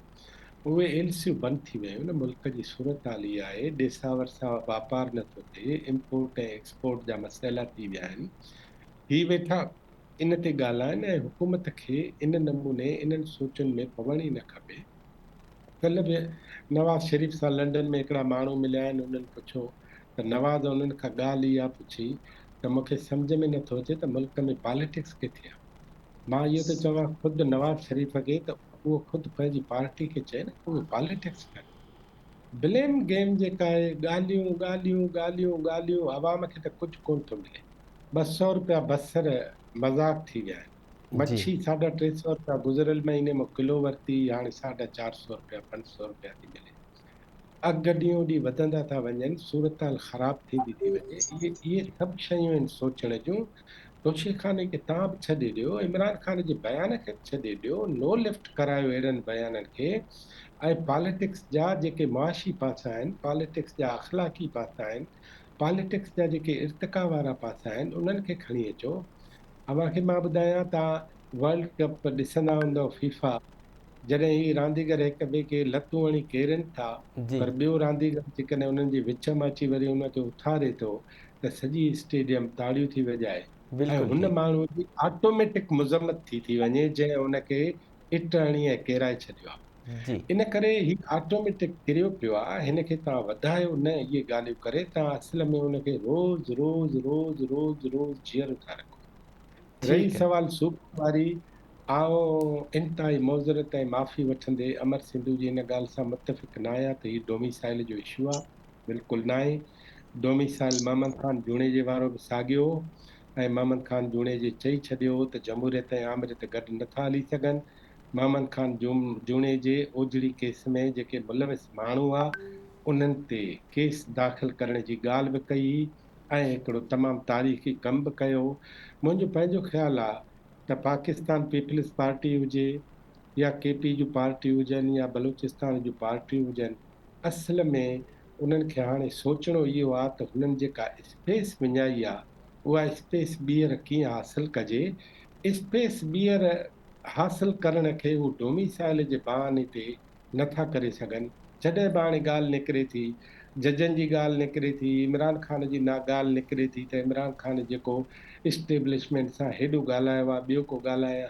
उहे LCयूं बंदि थी वियूं। न मुल्क जी सूरत हाल इहा आहे। ॾेसावर सां वापारु नथो थिए, इम्पोर्ट ऐं एक्सपोर्ट जा मसइला थी विया आहिनि। ही वेठा इन ते ॻाल्हाइनि ऐं हुकूमत खे इन नमूने इन्हनि सोचुनि में पवण ई न खपे। कल्ह बि नवाज़ शरीफ़ सां लंडन में हिकिड़ा माण्हू मिलिया आहिनि। उन्हनि पुछो त नवाज़ उन्हनि खां ॻाल्हि इहा पुछी त मूंखे सम्झ में नथो अचे त मुल्क में पॉलिटिक्स किथे आहे। मां इहो त चवां ख़ुदि नवाज़ शरीफ़ खे त उहो ख़ुदि पंहिंजी पार्टी खे चए न उहे पॉलिटिक्स कनि। ब्लेम गेम जेका आहे, ॻाल्हियूं ॻाल्हियूं ॻाल्हियूं ॻाल्हियूं, आवाम खे त कुझु कोन थो मिले। 200 रुपया बसर मज़ाक थी विया आहिनि। मच्छी 350 रुपया गुज़िरियल महीने में किलो वरिती, हाणे 450 रुपया 500 रुपया थी मिले। अघु ॾींहों ॾींहुं वधंदा था वञनि, सूरत हाल ख़राबु थींदी थी वञे। इहे सभु शयूं आहिनि सोचण जूं। तोशाखाने खे तव्हां बि छॾे ॾियो, इमरान ख़ान जे बयान खे बि छॾे ॾियो, नो लिफ्ट करायो अहिड़नि बयाननि खे। ऐं पॉलिटिक्स जा जेके मुआशी पासा आहिनि, पॉलिटिक्स जा अख़लाक़ी पासा आहिनि, पॉलिटिक्स जा जेके इर्तिका वारा पासा आहिनि उन्हनि खे खणी अचो। अव्हांखे मां ॿुधायां, तव्हां वर्ल्ड कप ॾिसंदा हूंदव फीफा, जॾहिं ही रांदीगर हिक ॿिए खे लतूं हणी केरनि था, पर ॿियो रांदीगर जेकॾहिं उन्हनि जे विच में अची वरी उनखे उथारे थो त सॼी स्टेडियम ताड़ियूं थी वॼाए ऐं हुन माण्हू जी ऑटोमेटिक मुज़म्मत थी वञे जंहिं हुनखे इट हणी ऐं केराए छॾियो आहे। इन करे ही ऑटोमेटिक किरियो पियो आहे। हिन खे तव्हां वधायो न इहे ॻाल्हियूं करे, तव्हां असल में हुनखे रोज़ रोज़ रोज़ रोज़ रोज़ जीअरो था रखो। रही सवाल सूबे वारी, आउं इंतिहाई मौज़रत ऐं माफ़ी वठंदे अमर सिंधू जी इन ॻाल्हि सां मुतफ़िक़ न आहियां त हीउ डोमिसाइल जो इशू आहे। बिल्कुलु न आहे। डोमिसाइल मोहम्मद ख़ान जूणे जे वारो बि साॻियो ऐं मोहम्मद ख़ान जूणे जे चई छॾियो त जमहूरियत ऐं आमरियत गॾु नथा हली सघनि। मोहम्मद ख़ान जूणे जे ओजड़ी केस में जेके मुलविस माण्हू हुआ उन्हनि ते केस दाख़िल करण जी ॻाल्हि बि कई ऐं हिकिड़ो तमामु तारीख़ी कमु बि कयो। मुंहिंजो पंहिंजो ख़्यालु आहे त पाकिस्तान पीपल्स पार्टी हुजे या KP जूं पार्टियूं हुजनि या बलूचिस्तान जूं पार्टियूं हुजनि, असल में उन्हनि खे हाणे सोचणो इहो आहे त हुननि जेका स्पेस विञाई आहे उहा स्पेस ॿीहर कीअं हासिलु कजे। स्पेस ॿीहर हासिलु करण खे हू डोमिसाइल जे बहाने ते नथा करे सघनि। जॾहिं बि हाणे ॻाल्हि निकिरे थी, जजनि जी ॻाल्हि निकिरे थी, इमरान ख़ान जी ॻाल्हि निकिरे थी त इमरान ख़ान जेको इस्टेब्लिशमेंट सां हेॾो ॻाल्हायो आहे, ॿियो को ॻाल्हाए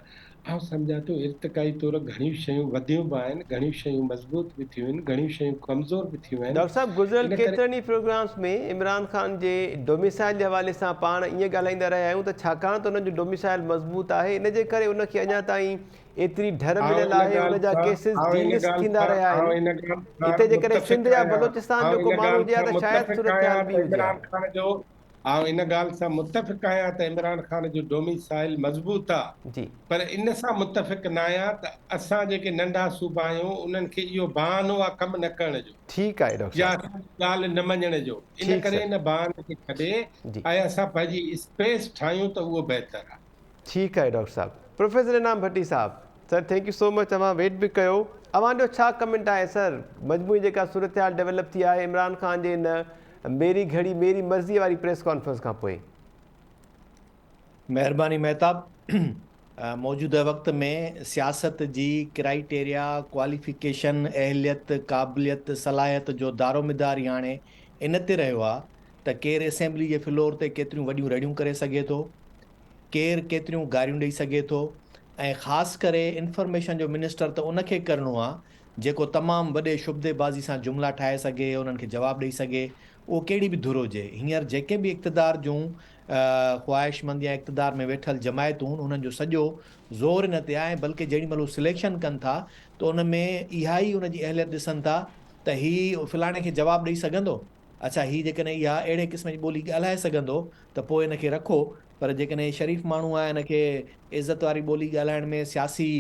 आउं सम्झां थो इर्तिकाई तौर घणियूं शयूं वधियूं बि आहिनि, घणियूं शयूं मज़बूत बि थियूं आहिनि, घणियूं शयूं कमज़ोर बि थियूं आहिनि। डॉक्टर साहब गुज़िरियल इन करे केतिरनि ई प्रोग्राम्स में इमरान ख़ान जे डोमिसाइल जे हवाले सां पाण ईअं ॻाल्हाईंदा रहिया आहियूं त छाकाणि त उन्हनि जो डोमिसाइल मज़बूत आहे इन जे करे उनखे अञा ताईं एतिरी ढर मिलियल आहे, उन जा केसिस डीलिस्ट थींदा रहिया आहिनि। हिते जेकॾहिं सिंध या बलोचिस्तान जो को माण्हू हुजे हा त शायदि सूरत हाल बि हुजे हा। इमरान खान जो आउं इन ॻाल्हि सां मुतफ़िक़ आहियां त इमरान खान जो डोमिसाइल मज़बूत आहे, जी पर इन सां मुतफ़िक़ न आहियां त असां जेके नंढा सूबा आहियूं उन्हनि खे इहो बहानो आहे कमु न करण जो ठीकु आहे डॉक्टर या साहब, ॻाल्हि न मञण जो। इन ठीकु करे सर। इन बहाने खे छॾे जी ऐं असां पंहिंजी स्पेस ठाहियूं त उहो बहितर आहे। ठीकु आहे doctor sahab. Professor Inam Bhatti sahab, sir thank you so much, तव्हां वेट बि कयो। अव्हांजो छा कमेंट आहे सर मजमूई जेका सूरत हाल डेवलप थी आहे इमरान ख़ान जे इन मेरी घड़ी मेरी मर्ज़ी वारी प्रेस कॉन्फ्रेंस खां पोइ? महिरबानी महताब। मौजूदा वक़्त में सियासत जी क्राइटेरिया, क्वालिफिकेशन, अहलियत, क़ाबिलियत, सलाहियत जो दारोमदार ई हाणे इन ते रहियो आहे त केरु असेंबली जे फ्लोर ते केतिरियूं वॾियूं रड़ियूं करे सघे थो, केरु केतिरियूं गारियूं ॾेई सघे थो, ऐं ख़ासि करे इंफॉर्मेशन जो मिनिस्टर त उनखे करिणो आहे जेको तमामु वॾे शुबदेबाज़ी सां जुमिला ठाहे सघे, उन्हनि खे जवाबु ॾेई सघे, उहो कहिड़ी बि धुर हुजे। हींअर जेके बि इक़्तिदार जूं ख़्वाहिशमंद या इक़्तिदार में वेठल जमायतूं उन्हनि जो सॼो ज़ोर इन ते आहे, बल्कि जेॾी महिल सिलेक्शन कनि था त उन में इहा ई उनजी अहलियत ॾिसनि था त हीउ फ़लाणे खे जवाबु ॾेई सघंदो, अच्छा हीउ जेकॾहिं इहा अहिड़े क़िस्म जी ॿोली ॻाल्हाए सघंदो त पोइ इनखे रखो, पर जेकॾहिं शरीफ़ माण्हू आहे इनखे इज़त वारी ॿोली ॻाल्हाइण में सियासी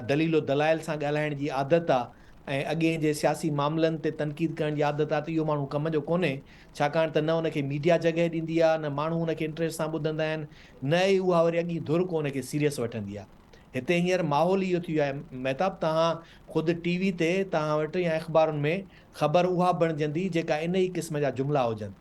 दलीलो दलाइल सां ॻाल्हाइण जी आदत आहे ऐं अॻे जे सियासी मामलनि ते तनक़ीद करण जी आदत आहे, त इहो माण्हू कम जो कोन्हे, छाकाणि त न उनखे मीडिया जॻहि ॾींदी आहे, न माण्हू उनखे इंट्रस्ट सां ॿुधंदा आहिनि, न ई उहा वरी अॻी धुर को उनखे सीरियस वठंदी आहे। हिते हींअर माहौल इहो थी वियो आहे महताब, तव्हां ख़ुदि टीवी ते तव्हां वटि या अख़बारुनि में ख़बर उहा बणिजंदी जेका इन ई क़िस्म जा जुमिला हुजनि।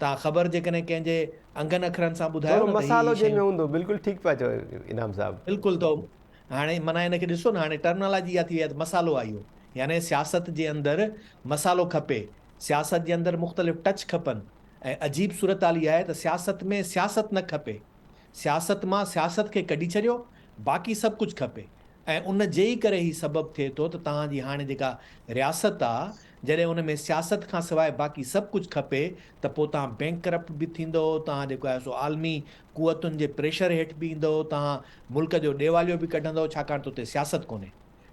तव्हां ख़बर जेकॾहिं कंहिंजे अंगनि अखरनि सां ॿुधायो थोरो न त मसालो हीअ जंहिंमें शयूं हूंदो, बिल्कुलु ठीकु पिया चओ इनाम साहब। बिल्कुलु, त हाणे माना हिनखे ॾिसो न, हाणे टर्मिनोलॉजी इहा थी वई आहे त मसालो आहे इहो, यानी सियासत जे अंदरि मसालो खपे, सियासत जे अंदरि मुख़्तलिफ़ टच खपनि, ऐं अजीब सूरत हाल इहा आहे त सियासत में सियासत न खपे, सियासत मां सियासत खे कढी छॾियो, बाक़ी सभु कुझु खपे, ऐं उन जे ई करे ई सबबु थिए थो त तव्हांजी हाणे जेका रियासत आहे जॾहिं उन में सियासत खां सवाइ बाक़ी सभु कुझु खपे त पोइ तव्हां बैंक करप्ट बि थींदो, तव्हां जेको आहे सो आलमी कुवतुनि जे प्रेशर हेठि बि ईंदो, तव्हां मुल्क जो ॾेवालियो बि कढंदो, छाकाणि त उते सियासत कोन्हे।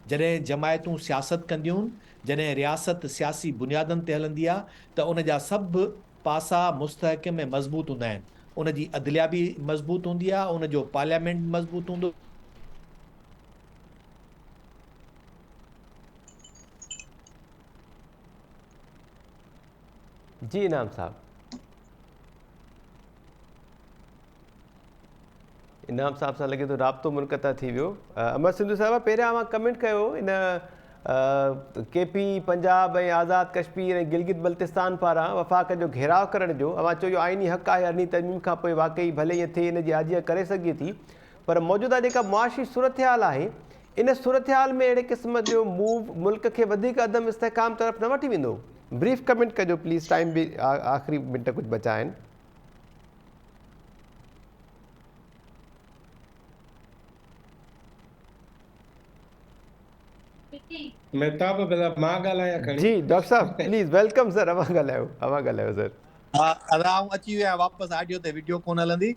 जॾहिं जमायतूं सियासत कंदियूं आहिनि, जॾहिं रियासत सियासी बुनियादनि ते हलंदी आहे त उन जा सभु पासा मुस्तहकम ऐं मज़बूत हूंदा आहिनि, उन जी अदलिया बि मज़बूत हूंदी आहे, उन जो पार्लियामेंट बि मज़बूत हूंदो। जी इनाम साहब, इनाम साहब सां लॻे थो राब्तो मुनक़ता थी वियो। अमर सिंधु साहिबा, पहिरियां मां कमेंट कयो इन केपी पंजाब ऐं आज़ाद कश्मीर ऐं गिलगित बल्तिस्तान पारां वफ़ाक़ जो घेराव करण जो, अवां चयो आइनी हक़ आहे, अरनी तरमीम खां पोइ वाक़ई भले ईअं थिए, इन जी आजिया करे सघे थी, पर मौजूदा जेका मुआशी सूरत हाल आहे इन सूरत हाल में अहिड़े क़िस्म जो मूव मुल्क खे वधीक अदम इस्तेहकाम तरफ़ न वठी वेंदो? ब्रीफ कमेंट कजो प्लीज़, टाइम बि आख़िरी मिंट कुझु बचा आहिनि। महताब भला मां ॻाल्हायां खणी? जी doctor sahab please, welcome sir, अवां ॻाल्हायो सर। हा, आऊं अची वियो आहियां वापसि, ऑडियो ते वीडियो कोन हलंदी,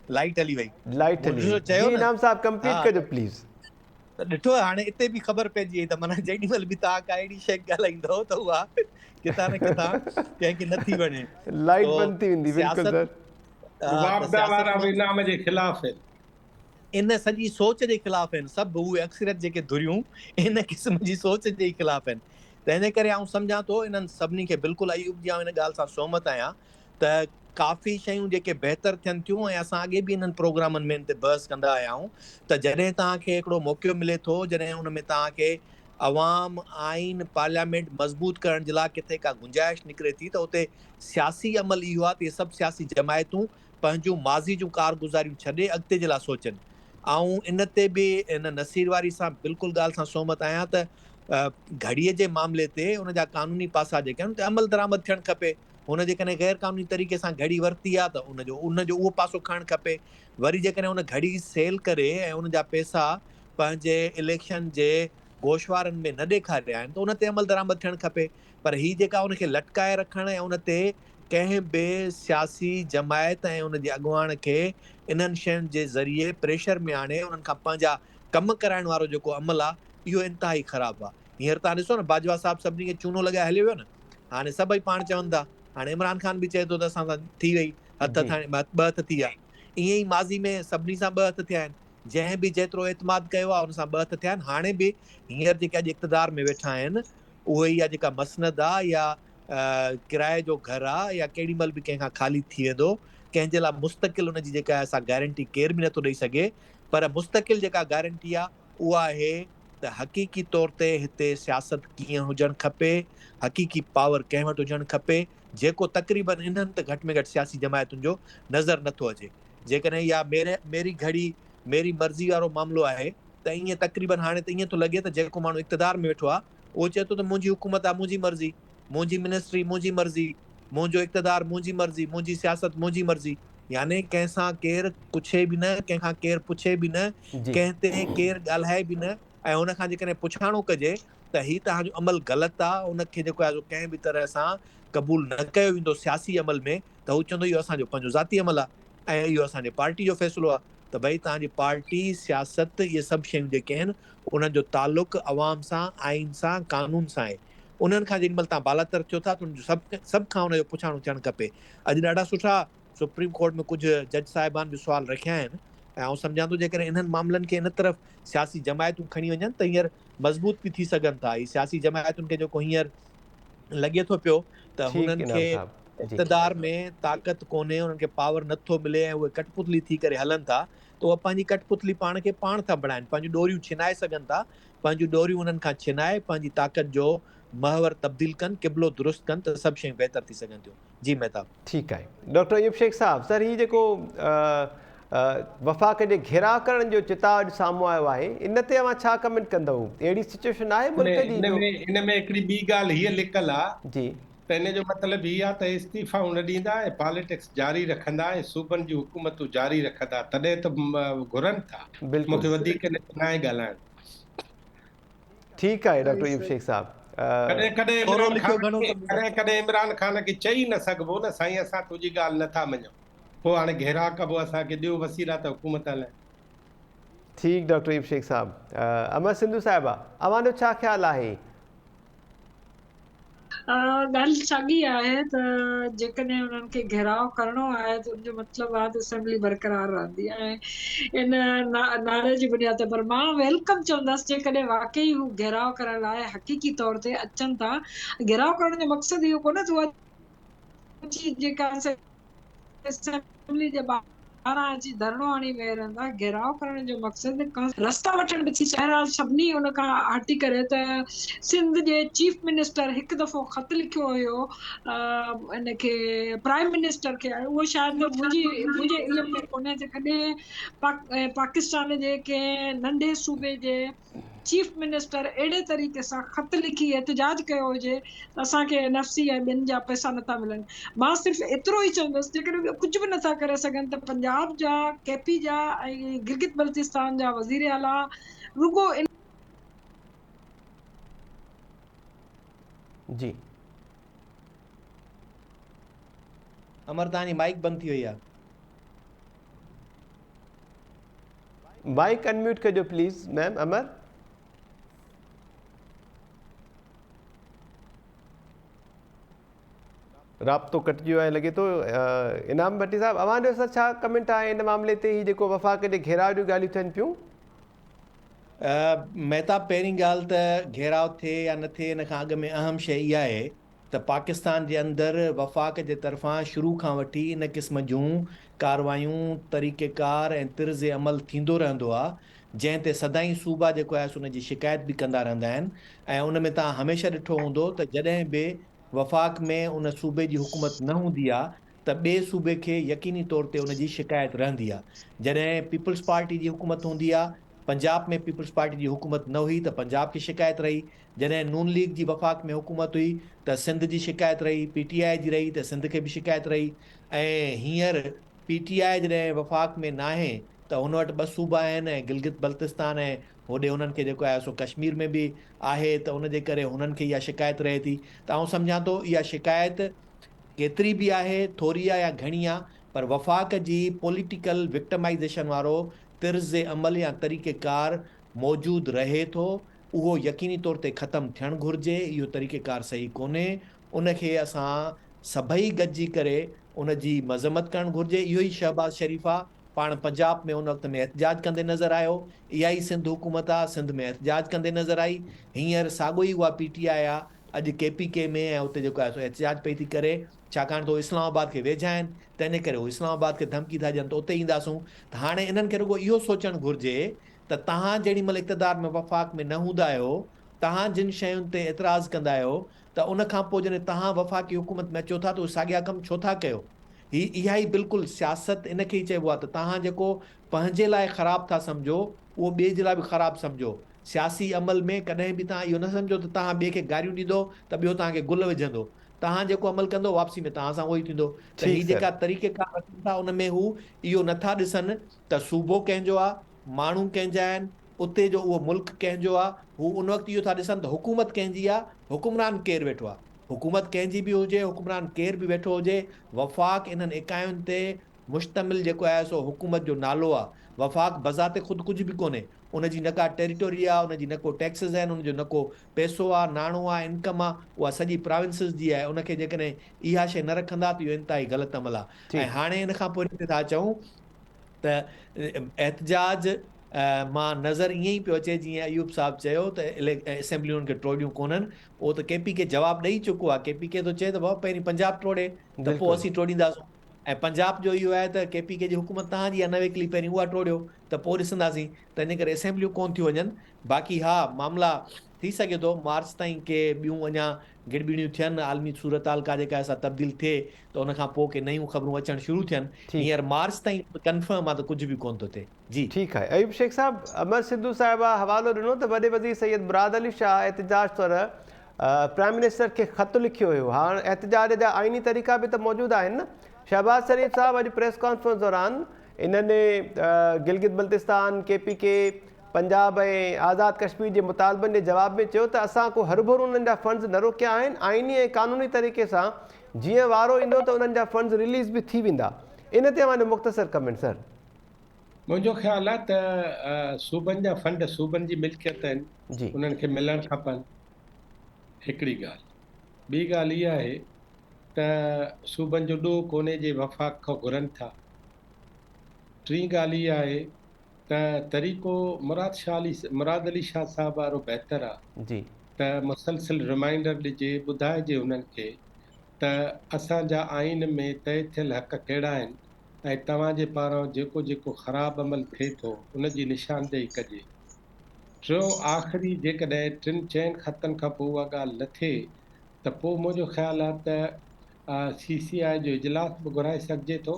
लाइट हली वई, लाइट हली वई। जी इनाम साहब कंप्लीट कजो प्लीज़। त ॾिठो हाणे हिते बि ख़बर पइजी वई त माना जेॾी महिल बि तव्हां का अहिड़ी शइ ॻाल्हाईंदव त उहा किथां न किथां कंहिंखे नथी वणे, लाइट बंदि थी वेंदी। बिल्कुलु सर, वापदा वारा बि इनाम जे ख़िलाफ़ आहिनि, इन सॼी सोच जे ख़िलाफ़ आहिनि, सभु उहे अक्सरियत जेके धुरियूं इन क़िस्म जी सोच जे ख़िलाफ़ आहिनि, त इन करे आउं सम्झां थो इन्हनि सभिनी खे बिल्कुलु अयूब जी इन ॻाल्हि सां सहमत आहियां त काफ़ी शयूं जेके बहितर थियनि थियूं, ऐं असां अॻे बि इन्हनि प्रोग्रामनि में इन ते बहस कंदा आया आहियूं त जॾहिं तव्हांखे हिकिड़ो मौक़ो मिले थो, जॾहिं उन में तव्हांखे अवाम, आइन, पार्लियामेंट मज़बूत करण जे लाइ किथे का गुंजाइश निकिरे थी त उते सियासी अमल इहो आहे त इहे सभु सियासी जमायतूं पंहिंजूं माज़ी जूं कारगुज़ारियूं छॾे अॻिते जे लाइ सोचनि। ऐं इन ते बि इन नसीर वारी सां बिल्कुलु ॻाल्हि सां सहमत आहियां त घड़ीअ जे मामले ते उन जा कानूनी पासा जेके आहिनि उन ते अमल दरामद थियणु खपे, हुन जेकॾहिं गैर क़ानूनी तरीक़े सां घड़ी वरिती आहे त उनजो उहो पासो खणणु खपे, वरी जेकॾहिं उन घड़ी सेल करे ऐं उन जा पैसा पंहिंजे इलेक्शन जे गोशवारनि में न ॾेखारिया आहिनि त उन ते अमल दरामद थियणु खपे। पर ही जेका उनखे लटकाए रखणु ऐं उन ते कंहिं बि सियासी जमायत ऐं उन जे अॻुवाण खे इन्हनि शयुनि जे ज़रिए प्रेशर में आणे उन्हनि खां पंहिंजा कमु कराइण वारो जेको अमल आहे इहो इंतिहाई ख़राबु आहे। हींअर तव्हां ॾिसो न, बाजवा साहिबु सभिनी खे चूनो लॻाए हली वियो न, हाणे सभई पाण चवनि था, हाणे इमरान ख़ान बि चए थो त असां सां थी वई, हथ ॿ हथ थी विया। ईअं ई माज़ी में सभिनी सां ॿ हथ थिया आहिनि, जंहिं बि जेतिरो एतमाद कयो आहे उन सां ॿ हथ थिया आहिनि। हाणे बि हींअर जेके अॼु इक़्तिदार में वेठा आहिनि उहे ई जेका मसनद आहे या किराए जो घरु आहे या केॾी महिल बि कंहिंखां ख़ाली थी वेंदो, कंहिंजे लाइ मुस्तक़िल उनजी जेका असां गारंटी केरु बि नथो ॾेई सघे। पर मुस्तक़िल जेका गारंटी आहे उहा आहे त हक़ीक़ी तौर ते हिते सियासत कीअं हुजणु खपे, हक़ीक़ी पावर कंहिं वटि हुजणु खपे, जेको तक़रीबन इन्हनि त घटि में घटि सियासी जमायतुनि जो नज़र नथो अचे। जेकॾहिं इहा मेरी घड़ी मेरी मर्ज़ी वारो मामिलो आहे त ईअं तक़रीबन हाणे त ईअं थो लॻे त जेको माण्हू इक़्तिदार में वेठो आहे उहो चए थो त मुंहिंजी हुकूमत आहे, मुंहिंजी मर्ज़ी, मुंहिंजी मिनिस्ट्री मुंहिंजी मर्ज़ी, मुंहिंजो इक़्तिदार मुंहिंजी मर्ज़ी, मुंहिंजी सियासत मुंहिंजी मर्ज़ी। यानी कंहिंसां केरु पुछे बि न, कंहिंखां केरु पुछे बि न, कंहिं ते केरु ॻाल्हाए बि न, ऐं हुनखां जेकॾहिं पुछाणो कजे त हीउ तव्हांजो अमल ग़लति आहे, उनखे जेको आहे कंहिं बि तरह सां क़बूल न कयो वेंदो सियासी अमल में, त हू चवंदो इहो असांजो पंहिंजो ज़ाती अमल आहे ऐं इहो असांजे पार्टी जो फ़ैसिलो आहे। त भई तव्हांजी पार्टी, सियासत, इहे सभु शयूं जेके आहिनि उन्हनि जो तालुक़ु अवाम सां, आइन सां, कानून सां आहे। उन्हनि खां जेॾी महिल तव्हां बालातर थियो था त उनजो सभु खां उनजो पुछाणो थियणु खपे। अॼु ॾाढा सुठा सुप्रीम कोर्ट में कुझु जज साहिबान बि सुवाल रखिया आहिनि ऐं आउं सम्झां थो जेकॾहिं इन्हनि मामलनि खे इन तरफ़ सियासी जमायतूं खणी वञनि त हींअर मज़बूत बि थी सघनि था। ही सियासी जमायतुनि खे जेको हींअर लॻे थो पियो त हुननि खे इक़्तिदार में ताक़त कोन्हे, उन्हनि खे पावर नथो मिले ऐं उहे कठपुतली थी करे हलनि था, त उहे पंहिंजी कठपुतली पाण खे पाण था बणाइनि, पंहिंजूं ॾोरियूं छिनाए सघनि था, पंहिंजूं ॾोरियूं उन्हनि खां छिनाए पंहिंजी ताक़त जो महवर तब्दील कनि, क़िबलो दुरुस्त कनि त सभु शयूं बहितर थी सघनि थियूं। जी मेहताब। ठीकु आहे डॉक्टर अयूब शेख साहब, सर हीउ जेको वफ़ाक़ जे घेराव करण जो चिताव अॼु साम्हूं आयो आहे, इन ते अवां छा कमेंट कंदव? अहिड़ी सिचुएशन आहे मुल्क जी? इन में हिकिड़ी ॿी ॻाल्हि हीअ लिकल आहे जी त इन जो मतिलबु हीअ आहे त इस्तीफ़ाऊं न ॾींदा ऐं पॉलिटिक्स जारी रखंदा ऐं सूबनि जूं हुकूमतूं जारी रखंदा, तॾहिं त घुरनि था। मूंखे वधीक न आहे ॻाल्हाइण। ठीकु आहे डॉक्टर अयूब शेख साहब। कॾहिं इमरान ख़ान खे चई न सघिबो न साईं असां तुंहिंजी ॻाल्हि नथा मञूं, पोइ हाणे घेरा कबो, असांखे ॾियो वसीला त हुकूमत हलाए। ठीकु डॉक्टर अयूब शेख साहब। अमर सिंधु साहिबा, अव्हांजो छा ख़्यालु आहे? ॻाल्हि साॻी आहे त जेकॾहिं उन्हनि खे घेराव करणो आहे त उनजो मतिलबु आहे त असेंबली बरक़रार रहंदी ऐं इन नारे जी बुनियाद ते। पर मां वेलकम चवंदसि जेकॾहिं वाकई हू घेराव करण लाइ हक़ीक़ी तौर ते अचनि था। घेराव करण जो मक़सदु इहो कोन्हे त उहा जेका असेंबली जे ॿाहिरां अची धरणो हणी वेही रहंदा। घेराव करण जो मक़सदु रस्ता वठण बि थी। बहरहाल सभिनी उन खां हटी करे त सिंध जे चीफ मिनिस्टर हिकु दफ़ो ख़त लिखियो हुयो इनखे प्राइम मिनिस्टर खे, उहो शायदि मुंहिंजे इल्म में कोन्हे त कॾहिं पाकिस्तान जे कंहिं नंढे सूबे जे चीफ मिनिस्टर अहिड़े तरीक़े सां ख़त लिखी एहतिजाज कयो हुजे त असांखे नफ़्सी ऐं ॿियनि जा पैसा नथा मिलनि। मां सिर्फ़ु एतिरो ई चवंदसि जेकॾहिं कुझु बि नथा करे सघनि त पंजाब जा, केपी जा ऐं गिलगित बल्तिस्तान जा वज़ीर आला रुगो जी अमर तव्हांजी माइक बंदि थी वई आहे। माइक अनम्यूट कजो प्लीज़ मैम। अमर राब्तो कटिजी आहे लॻे थो। इनाम भट्टी साहब, अव्हांजो सर छा कमेंट आहे इन मामले ते? ही जेको वफ़ाक़ जे घेराव जूं ॻाल्हियूं थियनि पियूं? मेहताब, पहिरीं ॻाल्हि त घेराव थिए या न थिए इन खां अॻु में अहम शइ इहा आहे त पाकिस्तान जे अंदरि वफ़ाक़ जे तरफ़ां शुरू खां वठी इन क़िस्म जूं कारवायूं, तरीक़ेकार ऐं तिर्ज़ अमल थींदो रहंदो आहे, जंहिं ते सदाईं सूबा जेको आहे उन जी शिकायत बि कंदा रहंदा आहिनि। ऐं उन में तव्हां हमेशह ॾिठो हूंदो त जॾहिं बि वफ़ाक़ में उन सूबे जी हुकूमत न हूंदी आहे त ॿिए सूबे खे यकीनी तौर ते उन जी शिकायत रहंदी आहे। जॾहिं पीपल्स पार्टी जी हुकूमत हूंदी आहे, पंजाब में पीपल्स पार्टी जी हुकूमत न हुई त पंजाब की शिकायत रही। जॾहिं नून लीग जी वफ़ाक़ में हुकूमत हुई त सिंध जी शिकायत रही, PTI जी रही त सिंध खे बि शिकायत रही। ऐं हींअर PTI जॾहिं वफ़ाक़ में न आहे त हुन वटि 2 सूबा आहिनि ऐं गिलगित बल्तिस्तान ऐं होॾे हुननि खे जेको आहे सो कश्मीर में बि आहे, त उन जे करे हुननि खे इहा शिकायत रहे थी। त आउं सम्झां थो इहा शिकायत केतिरी बि आहे, थोरी आहे या घणी आहे, पर वफ़ाक़ जी पॉलिटिकल विक्टमाइज़ेशन वारो तर्ज़ अमल या तरीक़ेकार मौजूदु रहे थो, उहो यकीनी तौर ते ख़तमु थियणु घुरिजे। इहो तरीक़ेकार सही कोन्हे, उनखे असां सभई गॾिजी करे उन जी मज़म्मत करणु घुरिजे। इहो ई शहबाज़ शरीफ़ आहे, पाण पंजाब में उन वक़्त में एहतजाज कंदे नज़र आयो, इहा ई सिंध हुकूमत आहे, सिंध में एहतजाज कंदे नज़र आई। हींअर साॻियो ई उहा PTI आहे अॼु KPK में, ऐं उते जेको आहे सो एहतजाज पई थी करे, छाकाणि त उहो इस्लामाबाद खे वेझा आहिनि, तंहिंजे करे उहो इस्लामाबाद खे धमकी था ॾियनि त उते ईंदासूं। त हाणे इन्हनि खे रुॻो इहो सोचणु घुरिजे त तव्हां जेॾी महिल इक़्तिदार में वफ़ाक़ में न हूंदा आहियो, तव्हां जिन शयुनि ते एतिराज़ कंदा आहियो, त उन खां पोइ जॾहिं तव्हां वफ़ाक़ी हुकूमत में अचो था त उहे साॻिया कम छो था कयो? इहा ई बिल्कुलु सियासत इन खे ई चइबो आहे त तव्हां जेको पंहिंजे लाइ ख़राबु था सम्झो, उहो ॿिए जे लाइ बि ख़राबु सम्झो। सियासी अमल में कॾहिं बि तव्हां इहो न सम्झो त तव्हां ॿिए खे गारियूं ॾींदो त ॿियो तव्हांखे गुल विझंदो। तव्हां जेको अमल कंदो वापसी में तव्हां सां उहो ई थींदो। त हीअ जेका तरीक़ेकार रखनि था उन में हू इहो नथा ॾिसनि त सूबो कंहिंजो आहे, माण्हू कंहिंजा आहिनि, उते जो उहो मुल्क कंहिंजो आहे। हू उन वक़्तु इहो था ॾिसनि त हुकूमत कंहिंजी आहे, हुकुमरान केरु वेठो आहे। हुकूमत कंहिंजी बि हुजे, हुकुमरान केरु बि वेठो हुजे, वफ़ाक़ इन्हनि इकाइयुनि ते मुश्तमिल जेको आहे सो हुकूमत जो नालो आहे। वफ़ाक़ बज़ाते ख़ुदि कुझु बि कोन्हे, उनजी न का टेरिटोरी आहे, उनजी न को टैक्सिस आहिनि, उनजो न को पैसो आहे, नाणो आहे, इनकम आहे, उहा सॼी प्रोविंसिस जी आहे। उनखे जेकॾहिं इहा शइ न रखंदा त इहो इंतिहाई ग़लति अमल आहे। ऐं हाणे इन खां पोइ हिते था चऊं त एहतजाज मां नज़र ईअं ई पियो अचे जीअं अयूब साहब चयो त असेंबलियुनि खे टोड़ियूं कोन्हनि। उहो त KPK जवाबु ॾेई चुको आहे। KPK थो चए त भाउ पहिरीं पंजाब टोड़े त पोइ असीं टोड़ींदासीं, ऐं पंजाब जो इहो आहे त KPK जी हुकूमत तव्हांजी आहे, 9 किली पहिरीं उहा टोड़ियो त पोइ ॾिसंदासीं। त इन करे असेंबलियूं कोन थियूं वञनि। बाक़ी हा, मामला थी सघे थो मार्च ताईं के ॿियूं अञा गिड़बिड़ियूं थियनि, आलमी सूरत हाल का जेका असां तब्दील थिए त उन खां पोइ के नयूं ख़बरूं अचणु शुरू थियनि। हींअर मार्च ताईं कंफर्म आहे त कुझु बि कोन थो थिए। जी ठीकु आहे। अयूब शेख साहब, अमर सिद्धू साहिबा हवालो ॾिनो त वॾे वज़ीर सैयद मुराद अली शाह एहतजाज तौर प्राइम मिनिस्टर खे ख़त लिखियो हुयो। हाणे एहतजाज जा आइनी तरीक़ा बि त मौजूदु आहिनि न। शहबाज शरीफ़ साहब अॼु प्रेस कॉन्फ्रेंस दौरान इन्हनि गिलगित बल्तिस्तान, KPK, पंजाब ऐं आज़ाद कश्मीर जे मुतालबनि जे जवाब में चयो त असां को हरूभरू उन्हनि जा फंड्स न रोकिया आहिनि। आइनी ऐं क़ानूनी तरीक़े सां जीअं वारो ईंदो त उन्हनि जा फंड्स रिलीज़ बि थी वेंदा। इन ते मुंहिंजो मुख़्तसर कमेंट सर। मुंहिंजो ख़्यालु आहे त सूबनि जा फंड सूबनि जी मिल्कियत आहिनि, उन्हनि खे मिलणु खपनि। हिकिड़ी ॻाल्हि। ॿी ॻाल्हि इहा आहे त सूबनि जो ॾोह कोन्हे जे वफ़ाक़ खां घुरनि था। टी ॻाल्हि इहा आहे त तरीक़ो मुराद अली शाह साहब वारो बहितर आहे त मुसलसिल रिमाइंडर ॾिजे, ॿुधाइजे उन्हनि खे त असांजा आइन में तय थियल हक़ कहिड़ा आहिनि ऐं तव्हांजे पारां जेको जेको ख़राबु अमल थिए थो उनजी निशानदेही कजे। टियों आख़िरी जेकॾहिं 3-4 ख़तनि खां पोइ उहा ॻाल्हि न थिए त पोइ मुंहिंजो ख़्यालु आहे त CCI जो इजलास बि घुराए सघिजे थो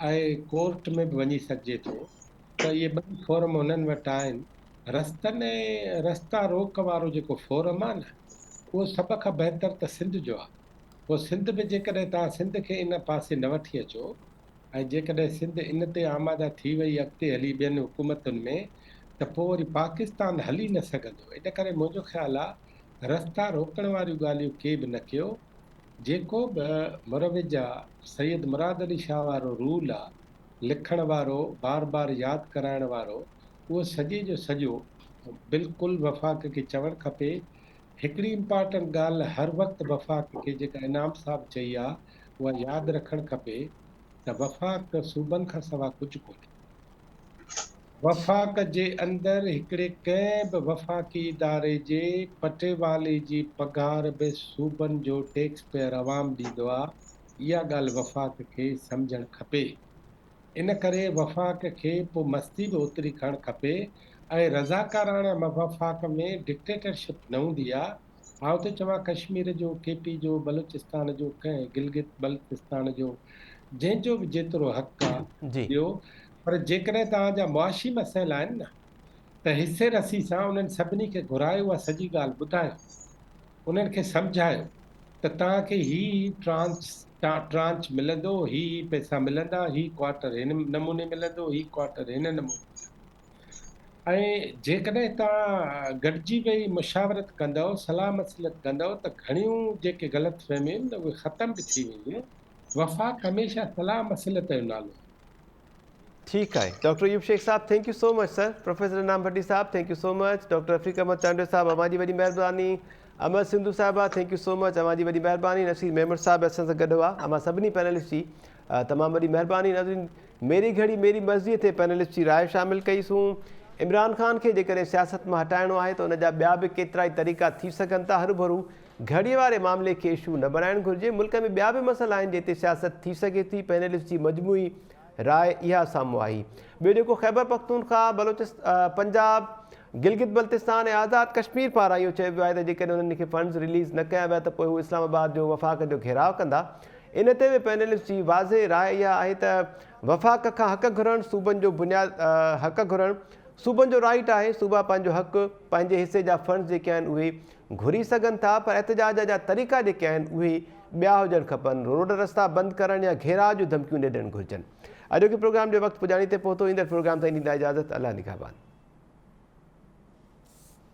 ऐं कोर्ट में बि वञी सघिजे थो। त इहे 2 फोरम हुननि वटि आहिनि। रस्तनि ऐं रस्ता रोक वारो जेको फोरम आहे न, उहो सभ खां बहितर त सिंध जो आहे। पोइ सिंध में जेकॾहिं तव्हां सिंध खे इन पासे न वठी अचो ऐं जेकॾहिं सिंध इन ते आमादा थी वई अॻिते हली ॿियनि हुकूमतुनि में, त पोइ वरी पाकिस्तान हली न सघंदो। इन करे मुंहिंजो ख़्यालु आहे रस्ता रोकण वारियूं ॻाल्हियूं के बि न कयो। जेको बि मुरविज आहे, सैयद मुराद अली शाह वारो रूल आहे, लिखण वारो, बार बार यादि कराइण वारो, उहो सॼे जो सॼो बिल्कुलु वफ़ाक़ खे चवणु खपे। हिकिड़ी इम्पॉर्टेंट ॻाल्हि हर वक़्तु वफ़ाक़ खे जेका इनाम साहब चई आहे उहा यादि रखणु खपे त वफ़ाक़ सूबनि खां सवाइ कुझु कोन्हे। वफ़ाक़ जे अंदरि हिकिड़े कंहिं बि वफ़ाक़ी इदारे जे पटेवाले जी पघार बि सूबनि जो टैक्स पेयर अवाम ॾींदो आहे। इहा ॻाल्हि वफ़ाक़ खे सम्झणु खपे। इन करे वफ़ाक़ खे पोइ मस्ती बि ओतिरी खणणु खपे ऐं रज़ाकाराना वफ़ाक़ में डिक्टेटरशिप न हूंदी आहे। मां त चवां कश्मीर जो, KP जो, बलूचिस्तान जो, कंहिं गिलगित बल्तिस्तान जो, जंहिंजो बि जेतिरो हक़ आहे ॾियो। पर जेकॾहिं तव्हांजा मुआशी मसइला आहिनि न, त हिसे रसी सां उन्हनि सभिनी खे घुरायो, उहा सॼी ॻाल्हि ॿुधायो, उन्हनि खे सम्झायो त तव्हांखे ही ट्रांस ट्रांच मिलंदो, ही पैसा मिलंदा, ही क्वार्टर हिन नमूने मिलंदो, ही क्वार्टर हिन नमूने। ऐं जेकॾहिं तव्हां गॾिजी वेही मुशावरत कंदव, सलाह मसलत कंदव, त घणियूं जेके ग़लतफ़हमियूं आहिनि न उहे ख़तम बि थी वेंदियूं। वफ़ाक़ हमेशह सलाह मसलत जो नालो। ठीक है doctor Ayub Shaikh sahab, thank you so much sir. Professor Inam Bhatti sahab, thank you so much. Doctor Rafiq Ahmed Chande sahab, अमां जी वॾी महिरबानी। अमर सिंधु साहिबा, थैंक यू सो मच, अमां जी वॾी महिरबानी। नसीर मेमर साहब असां सां गॾु हुआ। अमां सभिनी पैनलिस्ट जी तमामु वॾी महिरबानी। नाज़रीन, मेरी घड़ी मेरी मर्ज़ी ते पैनलिस्ट जी राय शामिल कईसूं। इमरान ख़ान खे जेकॾहिं सियासत मां हटाइणो आहे त उन जा ॿिया बि केतिरा ई तरीक़ा थी सघनि था। हरू भरू घड़ीअ वारे मामले खे इशू न बनाइणु घुरिजे। मुल्क में ॿिया बि मसइला आहिनि जिते सियासत थी सघे थी। पैनलिस्ट जी मजमूई राय इहा साम्हूं आई। ॿियो जेको ख़ैबर पख्तूनख्वा, पंजाब, गिलगित बल्तिस्तान ऐं आज़ाद कश्मीर पारां इहो चयो वियो आहे त जेकॾहिं उन्हनि खे फंड्स रिलीज़ न कया विया त पोइ हू इस्लामाबाद जो वफ़ाक़ जो घेराव कंदा। इन ते बि पैनलिस्ट जी वाज़े राय इहा आहे त वफ़ाक़ खां हक़ घुरणु सूबनि जो हक़ घुरणु सूबनि जो राइट आहे। सूबा पंहिंजो हक़, पंहिंजे हिसे जा फंड्स जेके आहिनि उहे घुरी सघनि था, पर एहतजाज जा तरीक़ा जेके आहिनि उहे ॿिया हुजणु खपनि। रोड रस्ता बंदि करणु या घेराव जूं धमकियूं न ॾियणु घुरिजनि। अॼोके प्रोग्राम जो वक़्तु पुॼाणी ते पहुतो। ईंदड़ प्रोग्राम ताईं ॾींदा इजाज़त। अल्लाह निगहबान।